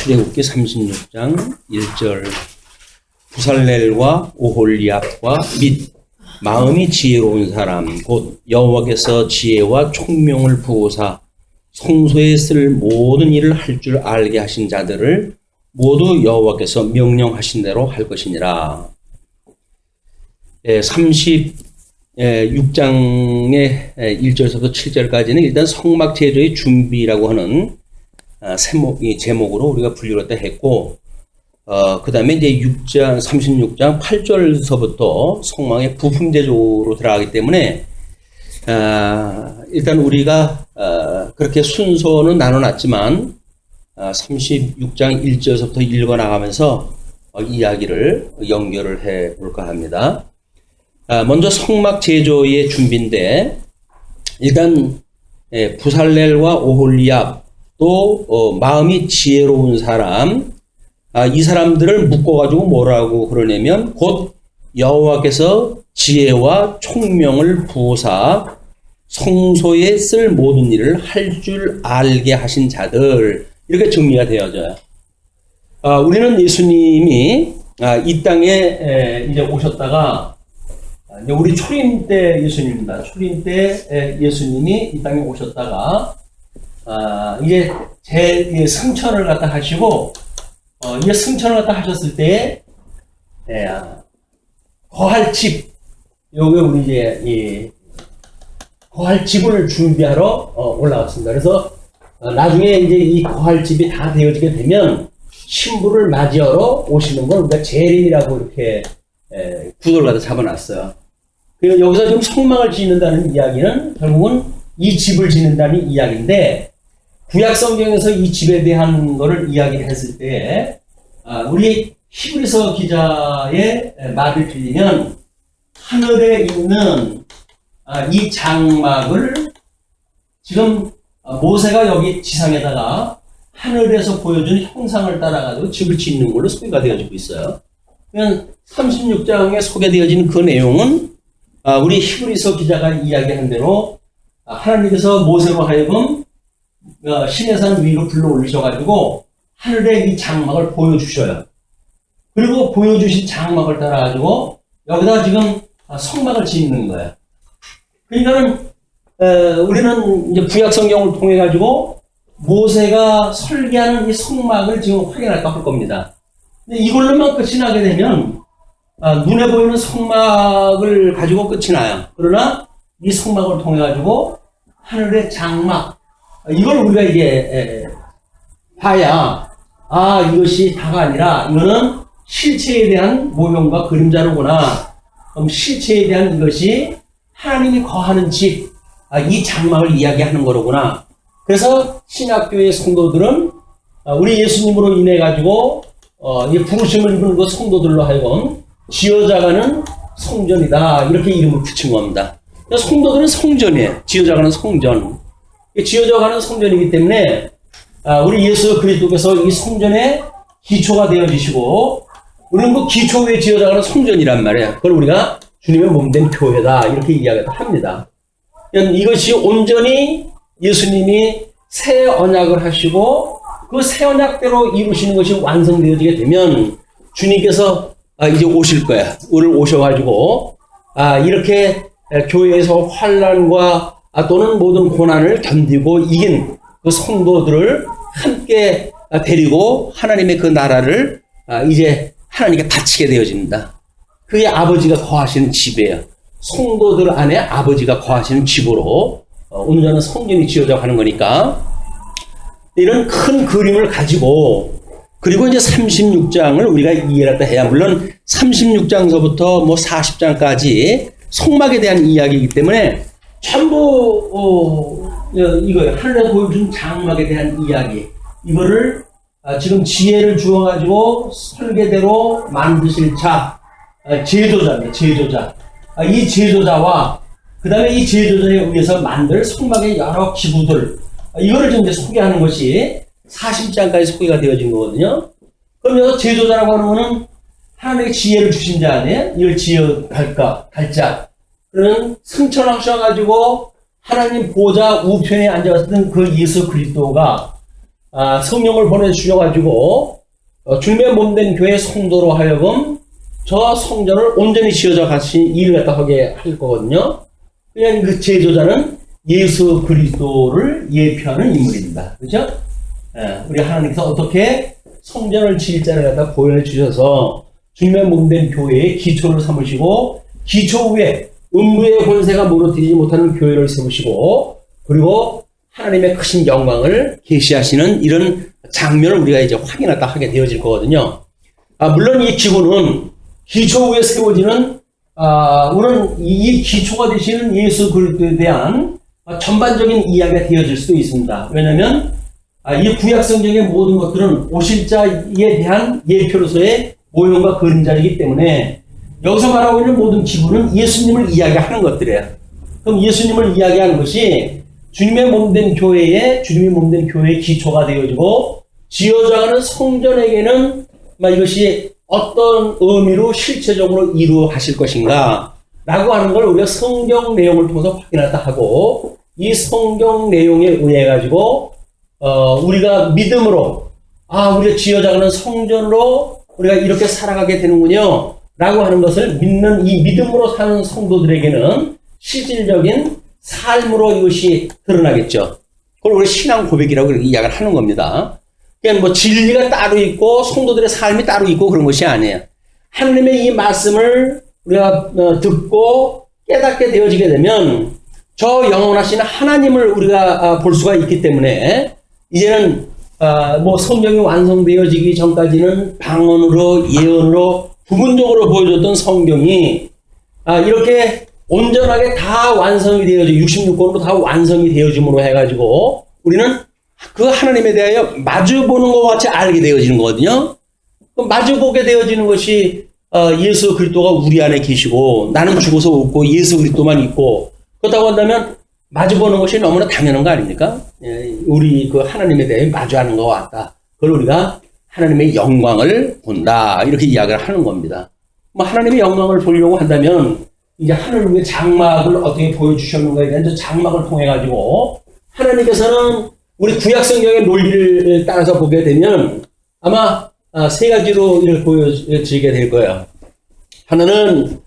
출애굽기 36장 1절 부살렐과 오홀리압과 및 마음이 지혜로운 사람 곧 여호와께서 지혜와 총명을 부으사 성소에 쓸 모든 일을 할 줄 알게 하신 자들을 모두 여호와께서 명령하신 대로 할 것이니라. 36장의 1절에서부터 7절까지는 일단 성막 제조의 준비라고 하는 제목으로 우리가 분류를 했고, 그 다음에 이제 36장 8절서부터 성막의 부품 제조로 들어가기 때문에, 일단 우리가, 그렇게 순서는 나눠놨지만, 36장 1절서부터 읽어 나가면서 이야기를 연결을 해 볼까 합니다. 먼저 성막 제조의 준비인데, 일단, 부살렐과 오홀리압, 또 마음이 지혜로운 사람, 이 사람들을 묶어가지고 뭐라고 그러냐면 곧 여호와께서 지혜와 총명을 부으사 성소에 쓸 모든 일을 할 줄 알게 하신 자들, 이렇게 정리가 되어져요. 우리는 예수님이 이 땅에 이제 오셨다가, 이제 우리 초림 때 예수님입니다. 초림 때 예수님이 이 땅에 오셨다가 이제 승천을 갖다 하시고, 이제 승천을 갖다 하셨을 때, 거할 집, 여기 우리 이제, 거할 집을 준비하러 올라왔습니다. 그래서, 나중에 이제 이 거할 집이 다 되어지게 되면, 신부를 맞이하러 오시는 걸 우리가 재림이라고 이렇게, 구도를 갖다 잡아놨어요. 그래서 여기서 지금 성막을 짓는다는 이야기는 결국은 이 집을 짓는다는 이야기인데, 구약 성경에서 이 집에 대한 거를 이야기를 했을 때, 우리 히브리서 기자의 말을 빌리면, 하늘에 있는 이 장막을 지금 모세가 여기 지상에다가 하늘에서 보여준 형상을 따라가지고 집을 짓는 걸로 소개가 되어지고 있어요. 그러면 36장에 소개되어진 그 내용은 우리 히브리서 기자가 이야기한 대로 하나님께서 모세로 하여금 시내산 위로 불러 올리셔가지고 하늘에 이 장막을 보여주셔요. 그리고 보여주신 장막을 따라가지고 여기다 지금 성막을 짓는 거예요. 그러니까는 우리는 이제 구약 성경을 통해 가지고 모세가 설계하는 이 성막을 지금 확인할까 할 겁니다. 근데 이걸로만 끝이 나게 되면 눈에 보이는 성막을 가지고 끝이 나요. 그러나 이 성막을 통해 가지고 하늘의 장막, 이걸 우리가 이제 봐야 이것이 다가 아니라 이거는 실체에 대한 모형과 그림자로구나. 그럼 실체에 대한 이것이 하나님이 거하는 집, 이 장막을 이야기하는 거로구나. 그래서 신약교회 성도들은 우리 예수님으로 인해 가지고 이 부르심을 입은 그 성도들로 하여금 지어져가는 성전이다, 이렇게 이름을 붙인 겁니다. 성도들은 성전이에요. 지어져가는 성전. 지어져가는 성전이기 때문에 우리 예수 그리스도께서 이 성전의 기초가 되어지시고, 우리는 그 기초 위에 지어져가는 성전이란 말이에요. 그걸 우리가 주님의 몸된 교회다, 이렇게 이야기를 합니다. 이것이 온전히 예수님이 새 언약을 하시고 그 새 언약대로 이루시는 것이 완성되어지게 되면 주님께서 이제 오실 거야. 우리를 오셔가지고 이렇게 교회에서 환난과 또는 모든 고난을 견디고 이긴 그 성도들을 함께 데리고 하나님의 그 나라를 이제 하나님께 바치게 되어집니다. 그게 아버지가 거하시는 집이에요. 성도들 안에 아버지가 거하시는 집으로 온전한 성전이 지어져 가는 거니까, 이런 큰 그림을 가지고, 그리고 이제 36장을 우리가 이해를 해야, 물론 36장서부터 뭐 40장까지 성막에 대한 이야기이기 때문에 전부 이거예요. 하늘에 보여준 장막에 대한 이야기, 이거를 지금 지혜를 주어가지고 설계대로 만드실 자, 제조자입니다. 제조자. 이 제조자와 그 다음에 이 제조자에 의해서 만들 성막의 여러 기구들, 이거를 좀 이제 소개하는 것이 40장까지 소개가 되어진 거거든요. 그럼 여기서 제조자라고 하는 거는 하나님의 지혜를 주신 자 안에 이걸 지어갈까, 갈자. 그러면 승천하셔가지고 하나님 보좌 우편에 앉아있던 그 예수 그리스도가 성령을 보내주셔가지고 주님의 몸된 교회 성도로 하여금 저 성전을 온전히 지어져 가신 일을 갖다 하게 할 거거든요. 그냥 그 제조자는 예수 그리스도를 예표하는 인물입니다. 그죠? 우리 하나님께서 어떻게 성전을 지을 자를 갖다 보여해 주셔서 주님의 몸된 교회의 기초를 삼으시고 기초 위에 음부의 권세가 무너뜨리지 못하는 교회를 세우시고 그리고 하나님의 크신 영광을 계시하시는 이런 장면을 우리가 이제 확인하다 하게 되어질 거거든요. 물론 이 기구는 기초 위에 세워지는 우리는 이 기초가 되시는 예수 그리스도에 대한 전반적인 이야기가 되어질 수도 있습니다. 왜냐하면 이 구약 성경의 모든 것들은 오실 자에 대한 예표로서의 모형과 그림자이기 때문에 여기서 말하고 있는 모든 기구는 예수님을 이야기하는 것들이에요. 그럼 예수님을 이야기하는 것이 주님의 몸된 교회의 주님의 몸된 교회의 기초가 되어지고 지어져가는 성전에게는 이것이 어떤 의미로 실체적으로 이루어가실 것인가 라고 하는 걸 우리가 성경 내용을 통해서 확인하다 하고 이 성경 내용에 의해 가지고 우리가 믿음으로 우리가 지어져가는 성전으로 우리가 이렇게 살아가게 되는군요 라고 하는 것을 믿는 이 믿음으로 사는 성도들에게는 실질적인 삶으로 이것이 드러나겠죠. 그걸 우리 신앙 고백이라고 이렇게 이야기를 하는 겁니다. 그러니까 뭐 진리가 따로 있고 성도들의 삶이 따로 있고 그런 것이 아니에요. 하나님의 이 말씀을 우리가 듣고 깨닫게 되어지게 되면 저 영원하신 하나님을 우리가 볼 수가 있기 때문에 이제는 뭐 성경이 완성되어지기 전까지는 방언으로 예언으로 부분적으로 보여줬던 성경이 이렇게 온전하게 다 완성이 되어지고 66권으로 다 완성이 되어짐으로 해가지고 우리는 그 하나님에 대하여 마주보는 것 같이 알게 되어지는 거거든요. 마주보게 되어지는 것이 예수 그리스도가 우리 안에 계시고 나는 죽어서 없고 예수 그리스도만 있고 그렇다고 한다면 마주보는 것이 너무나 당연한 거 아닙니까? 우리 그 하나님에 대해 마주하는 것 같다. 그걸 우리가 하나님의 영광을 본다 이렇게 이야기를 하는 겁니다. 뭐 하나님의 영광을 보려고 한다면 이제 하늘의 장막을 어떻게 보여주셨는가에 대한 저 장막을 통해 가지고 하나님께서는 우리 구약 성경의 논리를 따라서 보게 되면 아마 세 가지로 이를 보여지게 될 거예요. 하나는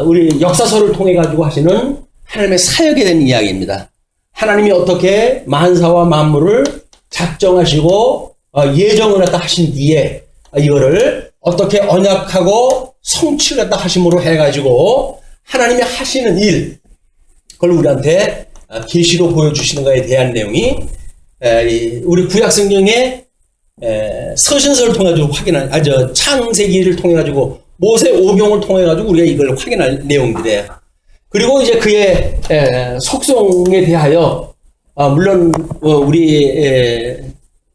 우리 역사서를 통해 가지고 하시는 하나님의 사역에 대한 이야기입니다. 하나님이 어떻게 만사와 만물을 작정하시고 예정을 갖다 하신 뒤에 이거를 어떻게 언약하고 성취를 갖다 하심으로 해가지고 하나님이 하시는 일 그걸 우리한테 계시로 보여주시는 것에 대한 내용이 우리 구약 성경의 서신서를 통해 가지고 확인한 창세기를 통해 가지고 모세 오경을 통해 가지고 우리가 이걸 확인할 내용들이에요. 그리고 이제 그의 속성에 대하여 물론 우리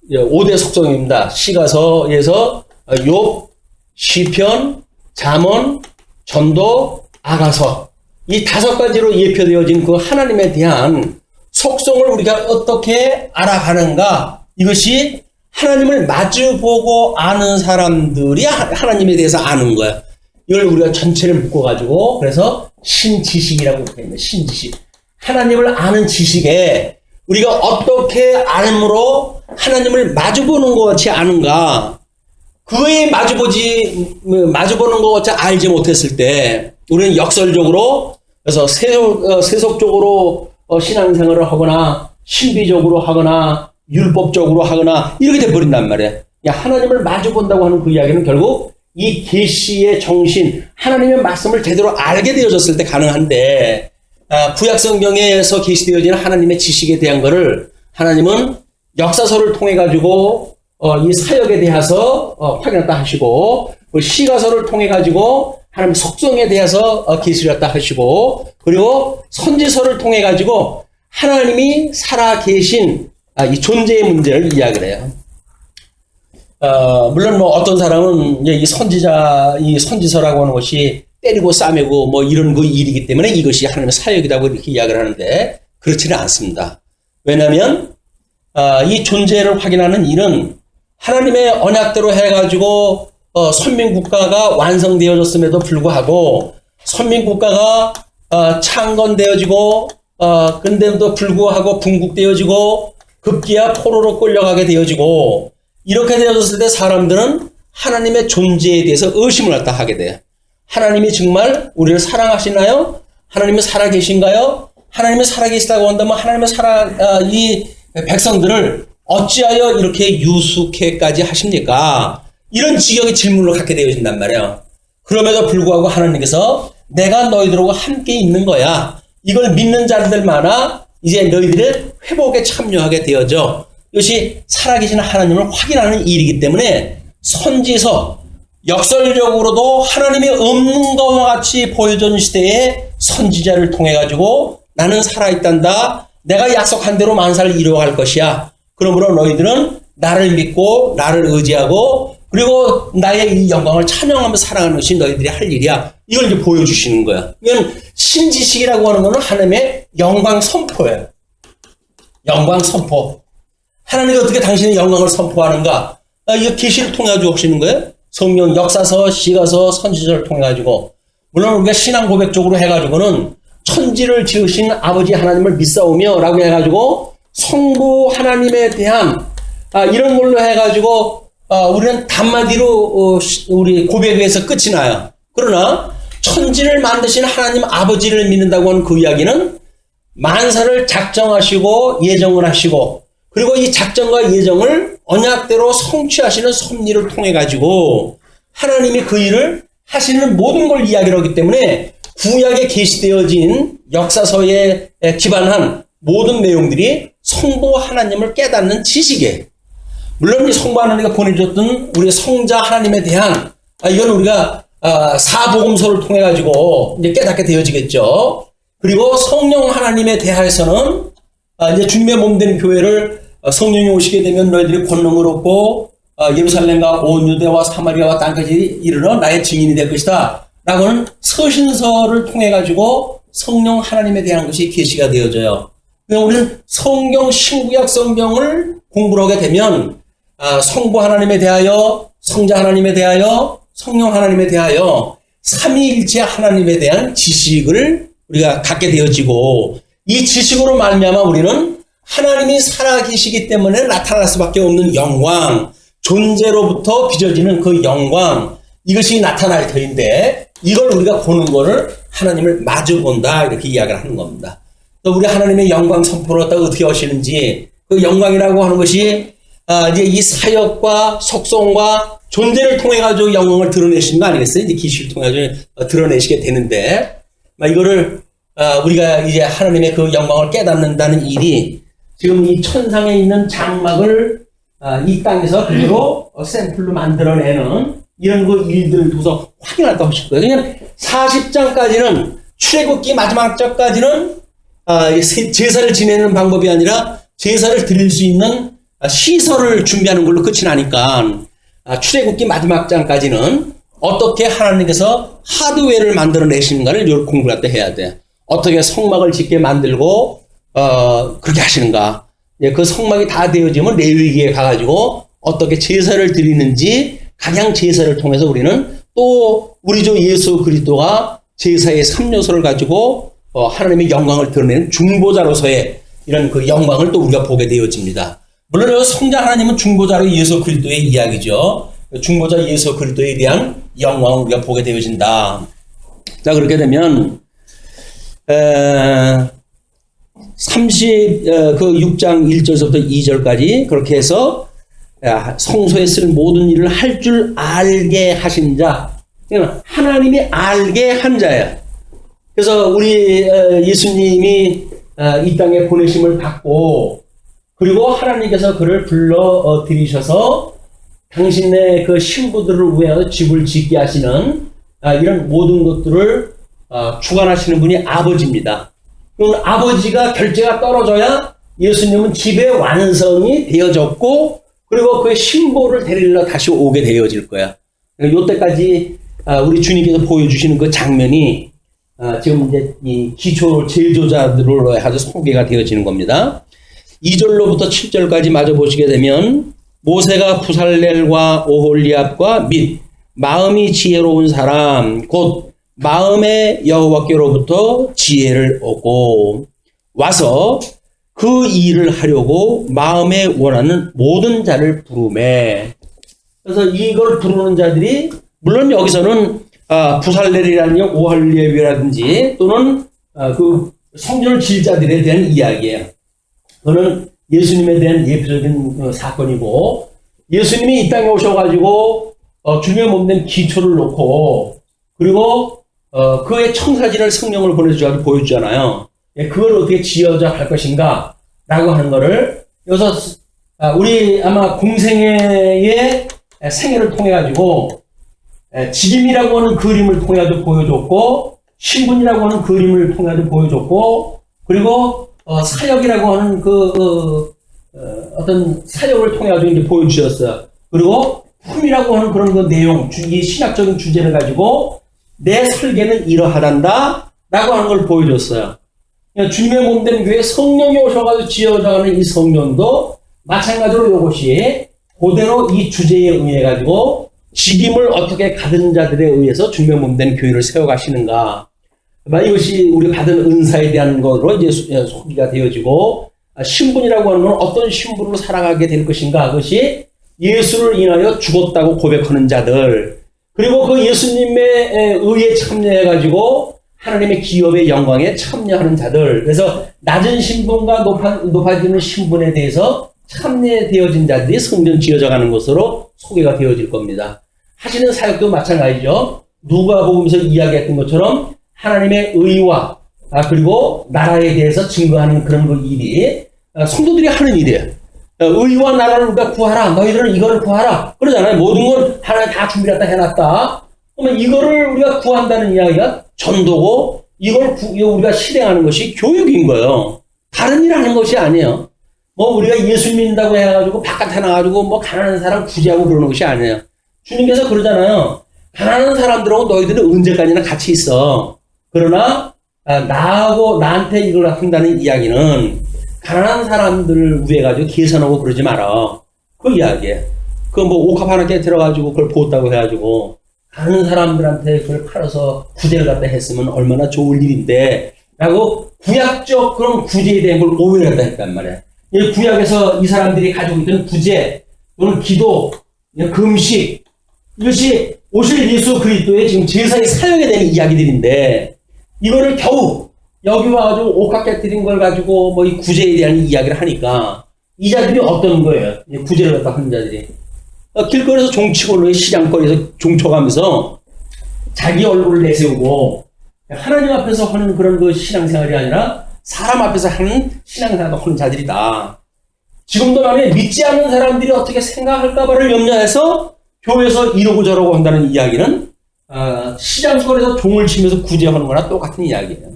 5대 속성입니다. 시가서에서 욥, 시편, 잠언, 전도, 아가서 이 5가지로 예표되어진 그 하나님에 대한 속성을 우리가 어떻게 알아가는가 이것이 하나님을 마주보고 아는 사람들이 하나님에 대해서 아는 거야. 이걸 우리가 전체를 묶어가지고 그래서 신지식이라고 합니다. 신지식. 하나님을 아는 지식에 우리가 어떻게 알므로 하나님을 마주보는 것 같이 아는가 그에 마주보는 것 같이 알지 못했을 때 우리는 역설적으로 그래서 세속적으로 신앙생활을 하거나 신비적으로 하거나 율법적으로 하거나 이렇게 돼버린단 말이에요. 하나님을 마주본다고 하는 그 이야기는 결국 이 계시의 정신 하나님의 말씀을 제대로 알게 되어졌을 때 가능한데 구약 성경에서 계시되어지는 하나님의 지식에 대한 것을 하나님은 역사서를 통해 가지고 이 사역에 대해서 확인했다 하시고 시가서를 통해 가지고 하나님의 속성에 대해서 계시를 했다 하시고 그리고 선지서를 통해 가지고 하나님이 살아 계신 이 존재의 문제를 이야기를 해요. 물론 뭐 어떤 사람은 이 선지서라고 하는 것이 때리고 싸매고 뭐 이런 그 일이기 때문에 이것이 하나님의 사역이라고 이렇게 이야기를 하는데 그렇지는 않습니다. 왜냐하면 이 존재를 확인하는 일은 하나님의 언약대로 해가지고 선민국가가 완성되어졌음에도 불구하고 선민국가가 창건되어지고 근데도 불구하고 분국되어지고 급기야 포로로 끌려가게 되어지고 이렇게 되어졌을 때 사람들은 하나님의 존재에 대해서 의심을 갖다 하게 돼요. 하나님이 정말 우리를 사랑하시나요? 하나님은 살아계신가요? 하나님이 살아계시다고 한다면 하나님의 이 백성들을 어찌하여 이렇게 유숙해까지 하십니까? 이런 지경의 질문을 갖게 되어진단 말이에요. 그럼에도 불구하고 하나님께서 내가 너희들하고 함께 있는 거야. 이걸 믿는 자들마다 이제 너희들의 회복에 참여하게 되어져. 이것이 살아계신 하나님을 확인하는 일이기 때문에 선지서, 역설적으로도 하나님이 없는 것과 같이 보여준 시대에 선지자를 통해 가지고 나는 살아있단다. 내가 약속한 대로 만사를 이루어갈 것이야. 그러므로 너희들은 나를 믿고 나를 의지하고 그리고 나의 이 영광을 찬양하면서 살아가는 것이 너희들이 할 일이야. 이걸 이제 보여주시는 거야. 이건 신지식이라고 하는 것은 하나님의 영광 선포예요. 영광 선포. 하나님이 어떻게 당신의 영광을 선포하는가? 이거 계시를 통해 가지고 하시는 거예요. 성경 역사서, 시가서, 선지서를 통해 가지고 물론 우리가 신앙 고백적으로 해가지고는 천지를 지으신 아버지 하나님을 믿사오며 라고 해가지고 성부 하나님에 대한 이런 걸로 해가지고 우리는 단마디로 우리 고백에서 끝이 나요. 그러나 천지를 만드신 하나님 아버지를 믿는다고 하는 그 이야기는 만사를 작정하시고 예정을 하시고 그리고 이 작정과 예정을 언약대로 성취하시는 섭리를 통해 가지고 하나님이 그 일을 하시는 모든 걸 이야기를 하기 때문에 구약에 게시되어진 역사서에 기반한 모든 내용들이 성부 하나님을 깨닫는 지식이에요. 물론 이 성부 하나님과 보내줬던 우리 성자 하나님에 대한 이건 우리가 사복음서를 통해 가지고 이제 깨닫게 되어지겠죠. 그리고 성령 하나님에 대하여서는 이제 주님의 몸된 교회를 성령이 오시게 되면 너희들이 권능을 얻고 예루살렘과 온 유대와 사마리아와 땅까지 이르러 나의 증인이 될 것이다. 라고는 서신서를 통해 가지고 성령 하나님에 대한 것이 계시가 되어져요. 우리는 성경 신구약 성경을 공부를 하게 되면 성부 하나님에 대하여, 성자 하나님에 대하여, 성령 하나님에 대하여 삼위일체 하나님에 대한 지식을 우리가 갖게 되어지고 이 지식으로 말미암아 우리는 하나님이 살아계시기 때문에 나타날 수밖에 없는 영광, 존재로부터 빚어지는 그 영광, 이것이 나타날 터인데 이걸 우리가 보는 거를 하나님을 마주 본다 이렇게 이야기를 하는 겁니다. 또 우리 하나님의 영광 선포를 어떻게 하시는지 그 영광이라고 하는 것이 이제 이 사역과 속성과 존재를 통해 가지고 영광을 드러내시는 거 아니겠어요? 이제 계시를 통해 가지고 드러내시게 되는데 이거를 우리가 이제 하나님의 그 영광을 깨닫는다는 일이 지금 이 천상에 있는 장막을 이 땅에서 그대로 샘플로 만들어내는 이런 그 일들을 두서 확인할 수 없을 거예요. 그냥 40장까지는 출애굽기 마지막 장까지는 제사를 지내는 방법이 아니라 제사를 드릴 수 있는 시설을 준비하는 걸로 끝이 나니까 출애굽기 마지막 장까지는 어떻게 하나님께서 하드웨어를 만들어내시는가를 요 공부를 할 때 해야 돼. 어떻게 성막을 짓게 만들고 그렇게 하시는가. 그 성막이 다 되어지면 레위기에 가가지고 어떻게 제사를 드리는지 각양 제사를 통해서 우리는 또 우리 주 예수 그리스도가 제사의 3요소를 가지고 하나님의 영광을 드러내는 중보자로서의 이런 그 영광을 또 우리가 보게 되어집니다. 물론 성자 하나님은 중보자로 예수 그리스도의 이야기죠. 중보자 예수 그리스도에 대한 영광을 우리가 보게 되어진다. 자, 그렇게 되면 6장 1절부터 2절까지 그렇게 해서 성소에 쓸 모든 일을 할 줄 알게 하신 자, 하나님이 알게 한 자예요. 그래서 우리 예수님이 이 땅에 보내심을 받고 그리고 하나님께서 그를 불러 들이셔서 당신의 그 신부들을 위하여 집을 짓게 하시는 이런 모든 것들을 주관하시는 분이 아버지입니다. 그럼 아버지가 결제가 떨어져야 예수님은 집의 완성이 되어졌고 그리고 그의 신부를 데리러 다시 오게 되어질 거야. 요때까지 우리 주님께서 보여주시는 그 장면이 지금 이제 이 기초 제조자들로 해서 소개가 되어지는 겁니다. 2절로부터 7절까지 마저 보시게 되면 모세가 부살렐과 오홀리압과 및 마음이 지혜로운 사람 곧 마음의 여호와께로부터 지혜를 얻고 와서 그 일을 하려고 마음에 원하는 모든 자를 부르매. 그래서 이걸 부르는 자들이 물론 여기서는 부살렐이라든지 오할리에비라든지 또는 그 성전을 질 자들에 대한 이야기예요. 그거는 예수님에 대한 예표적인 사건이고 예수님이 이 땅에 오셔가지고 주님의 몸된 기초를 놓고 그리고 그의 청사진을 성령을 보내주자고 보여주잖아요. 그걸 어떻게 지어져 갈 것인가 라고 하는 거를 여기서 우리 아마 공생애의 생애를 통해 가지고 직임이라고 하는 그림을 통해서 보여줬고 신분이라고 하는 그림을 통해서 보여줬고 그리고 사역이라고 하는 어떤 사역을 통해 가지고 이제 보여주셨어요. 그리고 품이라고 하는 그런 그 내용, 이 신학적인 주제를 가지고 내 설계는 이러하단다 라고 하는 걸 보여줬어요. 주님의 몸된 교회 성령이 오셔가지고 지어져가는 이 성령도 마찬가지로 이것이 그대로 이 주제에 의해 가지고 직임을 어떻게 가진 자들에 의해서 주님의 몸된 교회를 세워가시는가. 이것이 우리 받은 은사에 대한 것으로 이제 소비가 되어지고 신분이라고 하는 건 어떤 신분으로 살아가게 될 것인가. 그것이 예수를 인하여 죽었다고 고백하는 자들 그리고 그 예수님의 의에 참여해가지고 하나님의 기업의 영광에 참여하는 자들 그래서 낮은 신분과 높아지는 신분에 대해서 참여되어진 자들이 성전 지어져가는 것으로 소개가 되어질 겁니다. 하시는 사역도 마찬가지죠. 누가복음에서 이야기했던 것처럼 하나님의 의와 그리고 나라에 대해서 증거하는 그런 그 일이 성도들이 하는 일이에요. 의와 나라를 우리가 구하라. 너희들은 이거를 구하라. 그러잖아요. 모든 건 하나님 다 준비했다 해놨다. 그러면 이거를 우리가 구한다는 이야기가 전도고 이걸 우리가 실행하는 것이 교육인 거예요. 다른 일 하는 것이 아니에요. 우리가 예수 믿는다고 해가지고 바깥에 나가지고 가난한 사람 구제하고 그러는 것이 아니에요. 주님께서 그러잖아요. 가난한 사람들하고 너희들은 언제까지나 같이 있어. 그러나 나한테 이걸 한다는 이야기는 가난한 사람들을 위해 가지고 계산하고 그러지 마라. 그 이야기예요. 옥합 하나 깨뜨려가지고 그걸 보았다고 해가지고 가난한 사람들한테 그걸 팔아서 구제를 갖다 했으면 얼마나 좋을 일인데 라고 구약적 그런 구제에 대한 걸 오해를 갖다 했단 말이에요. 이 구약에서 이 사람들이 가지고 있던 구제 또는 기도, 금식 이것이 오실 예수 그리스도의 지금 제사의 사역에 대한 이야기들인데 이거를 겨우 여기 와가지고 옥합 깨뜨린 걸 가지고 이 구제에 대한 이야기를 하니까 이 자들이 어떤 거예요? 구제를 갖다 하는 자들이 길거리에서 종치고 시장거리에서 종쳐가면서 자기 얼굴을 내세우고 하나님 앞에서 하는 그런 그 신앙생활이 아니라 사람 앞에서 하는 신앙생활을 하는 자들이다. 지금도 만약에 믿지 않는 사람들이 어떻게 생각할까봐를 염려해서 교회에서 이러고 저러고 한다는 이야기는 시장거리에서 종을 치면서 구제하는 거나 똑같은 이야기예요.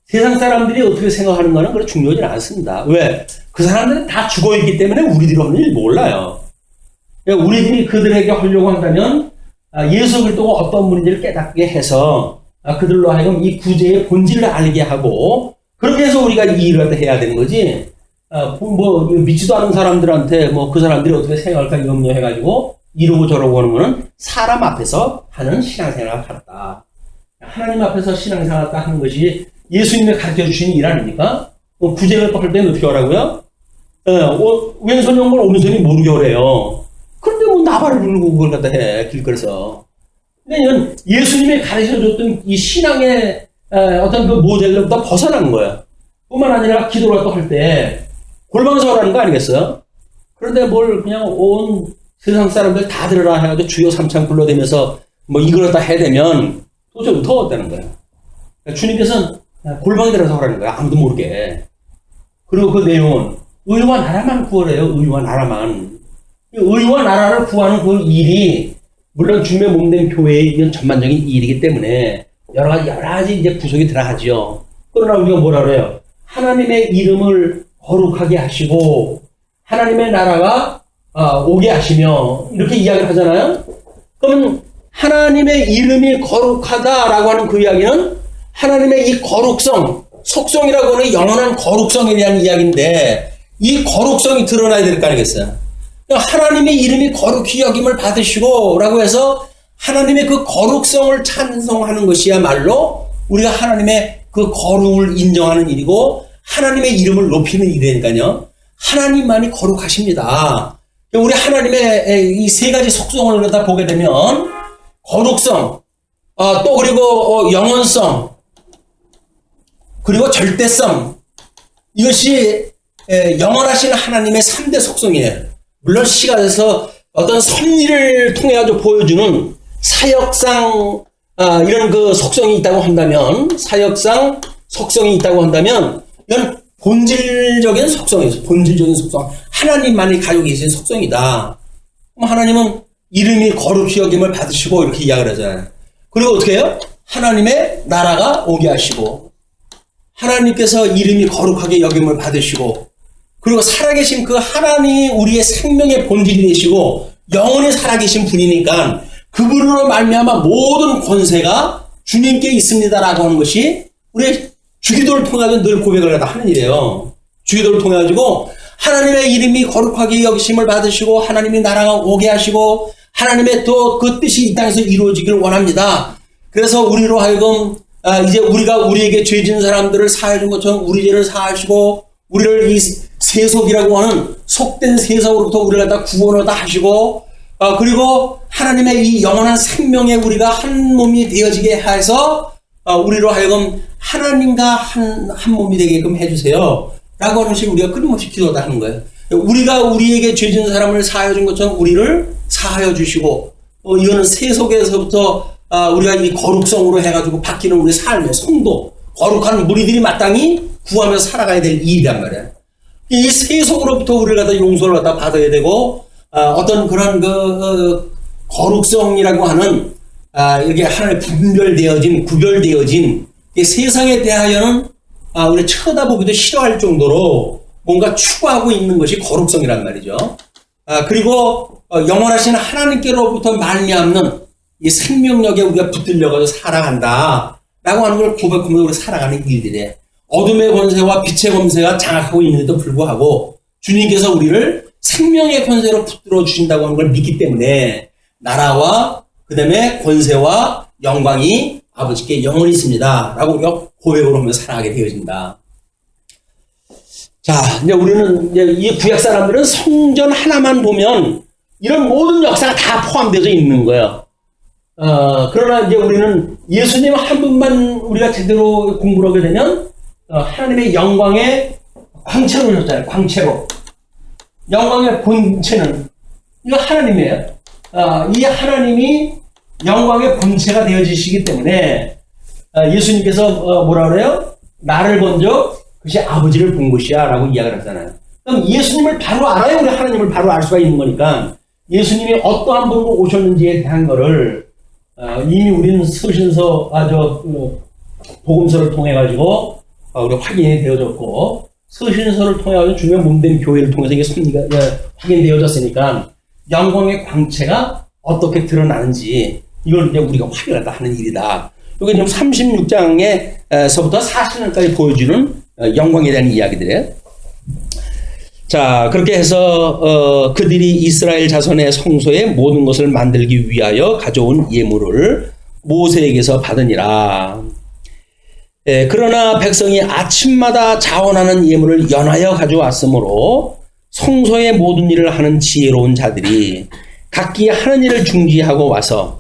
세상 사람들이 어떻게 생각하는 거는 그렇게 중요하지 않습니다. 왜? 그 사람들은 다 죽어있기 때문에 우리들이 하는 일 몰라요. 우리들이 그들에게 하려고 한다면 예수 그리스도가 어떤 분인지를 깨닫게 해서 그들로 하여금 이 구제의 본질을 알게 하고 그렇게 해서 우리가 이 일을 해야 되는 거지. 믿지도 않은 사람들한테 그 사람들이 어떻게 생각할까 염려해가지고 이러고 저러고 하는 거는 사람 앞에서 하는 신앙생활과 같다. 하나님 앞에서 신앙생활을 하는 것이 예수님이 가르쳐 주신 일 아닙니까? 구제를 할 때는 어떻게 하라고요? 왼손 연걸 오른손이 모르게 하래요. 그런데 나발을 불고 그걸 갖다 해, 길거리에서. 근데 이건 예수님이 가르쳐 줬던 이 신앙의 어떤 그 모델로부터 벗어난 거예요. 뿐만 아니라 기도를 또 할 때 골방에서 하라는 거 아니겠어요? 그런데 뭘 그냥 온 세상 사람들 다 들으라 해가지고 주여 삼창 불러대면서 이걸 갖다 해대면 도저히 더 없다는 거예요. 주님께서는 골방에 들어서 하라는 거예요. 아무도 모르게. 그리고 그 내용은 의와 나라만 구하래요. 의와 나라만. 의와 나라를 구하는 그 일이 물론 주님의 몸된 교회의 이건 전반적인 일이기 때문에 여러 가지 이제 구속이 들어가죠. 그러나 우리가 뭐라 그래요? 하나님의 이름을 거룩하게 하시고 하나님의 나라가 오게 하시며 이렇게 이야기를 하잖아요. 그러면 하나님의 이름이 거룩하다라고 하는 그 이야기는 하나님의 이 거룩성, 속성이라고 하는 영원한 거룩성에 대한 이야기인데 이 거룩성이 드러나야 될 거 아니겠어요? 하나님의 이름이 거룩히 여김을 받으시고 라고 해서 하나님의 그 거룩성을 찬송하는 것이야말로 우리가 하나님의 그 거룩을 인정하는 일이고 하나님의 이름을 높이는 일이니까요. 하나님만이 거룩하십니다. 우리 하나님의 이 세 가지 속성을 갖다 보게 되면 거룩성, 또 그리고 영원성, 그리고 절대성, 이것이 영원하신 하나님의 3대 속성이에요. 물론 시간에서 어떤 섭리를 통해 가지고 보여주는 사역상 이런 그 속성이 있다고 한다면, 사역상 속성이 있다고 한다면 이건 본질적인 속성이죠. 본질적인 속성. 하나님만이 가지고 계신 속성이다. 그럼 하나님은 이름이 거룩히 여김을 받으시고 이렇게 이야기를 하잖아요. 그리고 어떻게 해요? 하나님의 나라가 오게 하시고, 하나님께서 이름이 거룩하게 여김을 받으시고, 그리고 살아계신 그 하나님이 우리의 생명의 본질이 되시고 영원히 살아계신 분이니까 그분으로 말미암아 모든 권세가 주님께 있습니다라고 하는 것이 우리 주기도를 통해 늘 고백을 하는 일이에요. 주기도를 통해 가지고 하나님의 이름이 거룩하게 여기심을 받으시고 하나님의 나라가 오게 하시고 하나님의 또 그 뜻이 이 땅에서 이루어지기를 원합니다. 그래서 우리로 하여금 이제 우리가 우리에게 죄 지은 사람들을 사해 준 것처럼 우리 죄를 사하시고 우리를 이 세속이라고 하는 속된 세속으로부터 우리를 다 구원을 다 하시고 그리고 하나님의 이 영원한 생명에 우리가 한 몸이 되어지게 해서 우리로 하여금 하나님과 한 몸이 되게끔 해주세요 라고 하는 식으로 우리가 끊임없이 기도하다 하는 거예요. 우리가 우리에게 죄 지은 사람을 사하여 준 것처럼 우리를 사하여 주시고 이거는 세속에서부터 우리가 이 거룩성으로 해가지고 바뀌는 우리 삶의 성도 거룩한 무리들이 마땅히 구하면서 살아가야 될 일이란 말이에요. 이 세속으로부터 우리를 갖다 용서를 갖다 받아야 되고 어떤 그런 그 거룩성이라고 하는 이렇게 하나님 구별되어진 이 세상에 대하여는 우리가 쳐다보기도 싫어할 정도로 뭔가 추구하고 있는 것이 거룩성이란 말이죠. 그리고 영원하신 하나님께로부터 말미암는 이 생명력에 우리가 붙들려가지고 살아간다 라고 하는 걸 고백하면서 우리 살아가는 일들이에요. 어둠의 권세와 빛의 권세가 장악하고 있는데도 불구하고 주님께서 우리를 생명의 권세로 붙들어 주신다고 하는 걸 믿기 때문에 나라와 그 다음에 권세와 영광이 아버지께 영원히 있습니다 라고 우리가 고백으로 하면서 살아가게 되어진다. 자, 이제 우리는 이제 이 구약 사람들은 성전 하나만 보면 이런 모든 역사가 다 포함되어 있는 거예요. 그러나 이제 우리는 예수님 한 분만 우리가 제대로 공부를 하게 되면 하나님의 영광의 광채로 오셨잖아요. 광채로. 영광의 본체는 이거 하나님이에요. 이 하나님이 영광의 본체가 되어지시기 때문에 예수님께서 뭐라 그래요? 나를 본 적 그것이 아버지를 본 것이야 라고 이야기를 하잖아요. 그럼 예수님을 바로 알아야 우리 하나님을 바로 알 수가 있는 거니까 예수님이 어떠한 분으로 오셨는지에 대한 거를 이미 우리는 서신서 복음서를 통해 가지고 우리 확인이 되어졌고 서신서를 통해 가지고 중요한 몸된 교회를 통해서 이게 섭리가 확인되어졌으니까 영광의 광채가 어떻게 드러나는지 이걸 이제 우리가 확인하다 하는 일이다. 이게 지금 36장에서부터 40장까지 보여주는 영광에 대한 이야기들이에요. 자, 그렇게 해서 그들이 이스라엘 자손의 성소의 모든 것을 만들기 위하여 가져온 예물을 모세에게서 받으니라. 그러나 백성이 아침마다 자원하는 예물을 연하여 가져왔으므로 성소의 모든 일을 하는 지혜로운 자들이 각기 하는 일을 중지하고 와서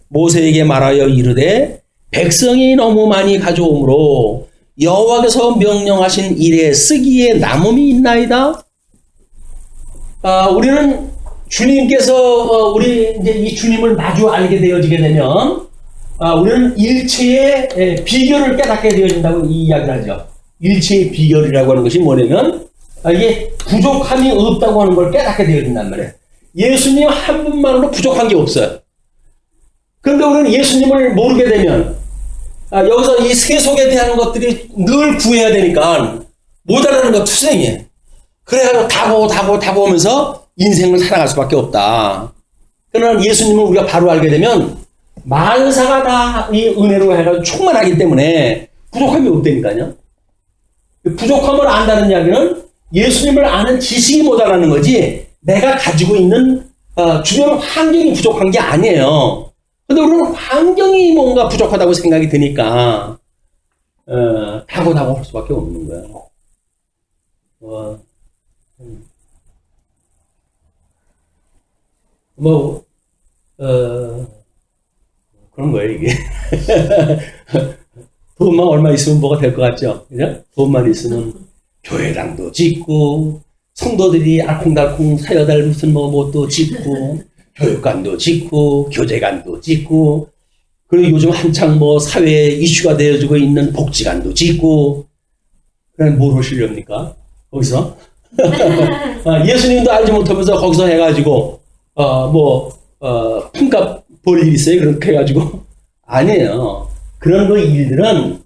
모세에게 말하여 이르되 백성이 너무 많이 가져오므로 여호와께서 명령하신 일에 쓰기에 남음이 있나이다. 우리는 주님께서 우리 이제 이 주님을 마주 알게 되어지게 되면 우리는 일체의 비결을 깨닫게 되어진다고 이 이야기를 하죠. 일체의 비결이라고 하는 것이 뭐냐면 이게 부족함이 없다고 하는 걸 깨닫게 되어진단 말이에요. 예수님 한 분만으로 부족한 게 없어요. 그런데 우리는 예수님을 모르게 되면 여기서 이 세속에 대한 것들이 늘 구해야 되니까 모자라는 거 투생이에요. 그래가지고 다고 하면서 인생을 살아갈 수밖에 없다. 그러나 예수님을 우리가 바로 알게 되면 만사가 다 이 은혜로 해가지고 충만하기 때문에 부족함이 없다니까요. 부족함을 안다는 이야기는 예수님을 아는 지식이 모자라는 거지 내가 가지고 있는 주변 환경이 부족한 게 아니에요. 근데 우리는 환경이 뭔가 부족하다고 생각이 드니까 다고 할 수밖에 없는 거예요. 어, 뭐, 그런 거예요, 이게. 돈만 얼마 있으면 뭐가 될 것 같죠? 그죠? 돈만 있으면 교회당도 짓고, 성도들이 알콩달콩 사여달 무슨 뭐 또 짓고, 교육관도 짓고, 교재관도 짓고, 그리고 요즘 한창 뭐 사회에 이슈가 되어지고 있는 복지관도 짓고, 그럼 뭘 하시렵니까? 거기서? 예수님도 알지 못하면서 거기서 해가지고, 품값 볼 일 있어요? 그렇게 해가지고. 아니에요. 그런 그 일들은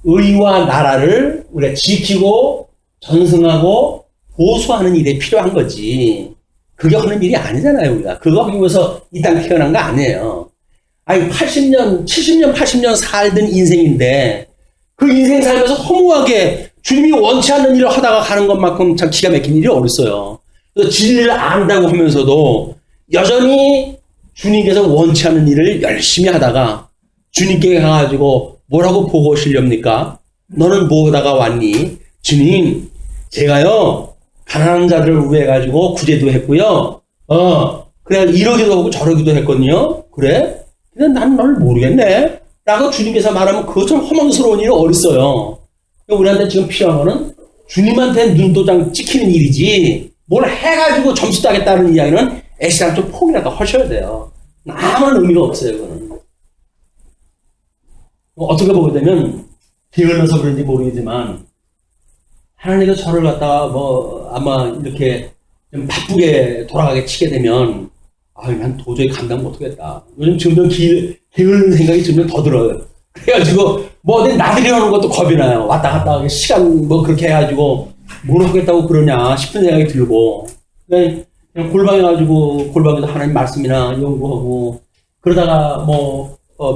의와 나라를 우리가 지키고, 전승하고, 보수하는 일에 필요한 거지. 그게 하는 일이 아니잖아요, 우리가. 그거 하기 위해서 이 땅 태어난 거 아니에요. 아니, 80년, 70년, 80년 살던 인생인데, 그 인생 살면서 허무하게 주님이 원치 않는 일을 하다가 가는 것만큼 참 기가 막힌 일이 어딨어요. 그래서 진리를 안다고 하면서도 여전히 주님께서 원치 않는 일을 열심히 하다가 주님께 가가지고 뭐라고 보고 오시렵니까? 너는 뭐하다가 왔니? 주님, 제가요, 가난한 자들을 위해 가지고 구제도 했고요. 그래, 이러기도 하고 저러기도 했거든요. 그래? 근데 난 널 모르겠네. 라고 주님께서 말하면 그것처럼 허망스러운 일이 어딨어요. 우리한테 지금 필요한 거는 주님한테 눈도장 찍히는 일이지, 뭘 해가지고 점수 따겠다는 이야기는 애시랑 좀 포기라도 하셔야 돼요. 아무런 의미가 없어요, 그거는. 어떻게 보게 되면, 게을러서 그런지 모르겠지만, 하나님께서 저를 갖다가 아마 이렇게 좀 바쁘게 돌아가게 치게 되면, 난 도저히 감당 못하겠다. 요즘 점점 게으른 생각이 점점 더 들어요. 그래가지고, 어디 나들이 오는 것도 겁이 나요. 왔다 갔다 하게 시간 그렇게 해가지고, 뭘 하겠다고 그러냐 싶은 생각이 들고, 그냥 골방에 가지고, 골방에서 하나님 말씀이나 연구하고, 그러다가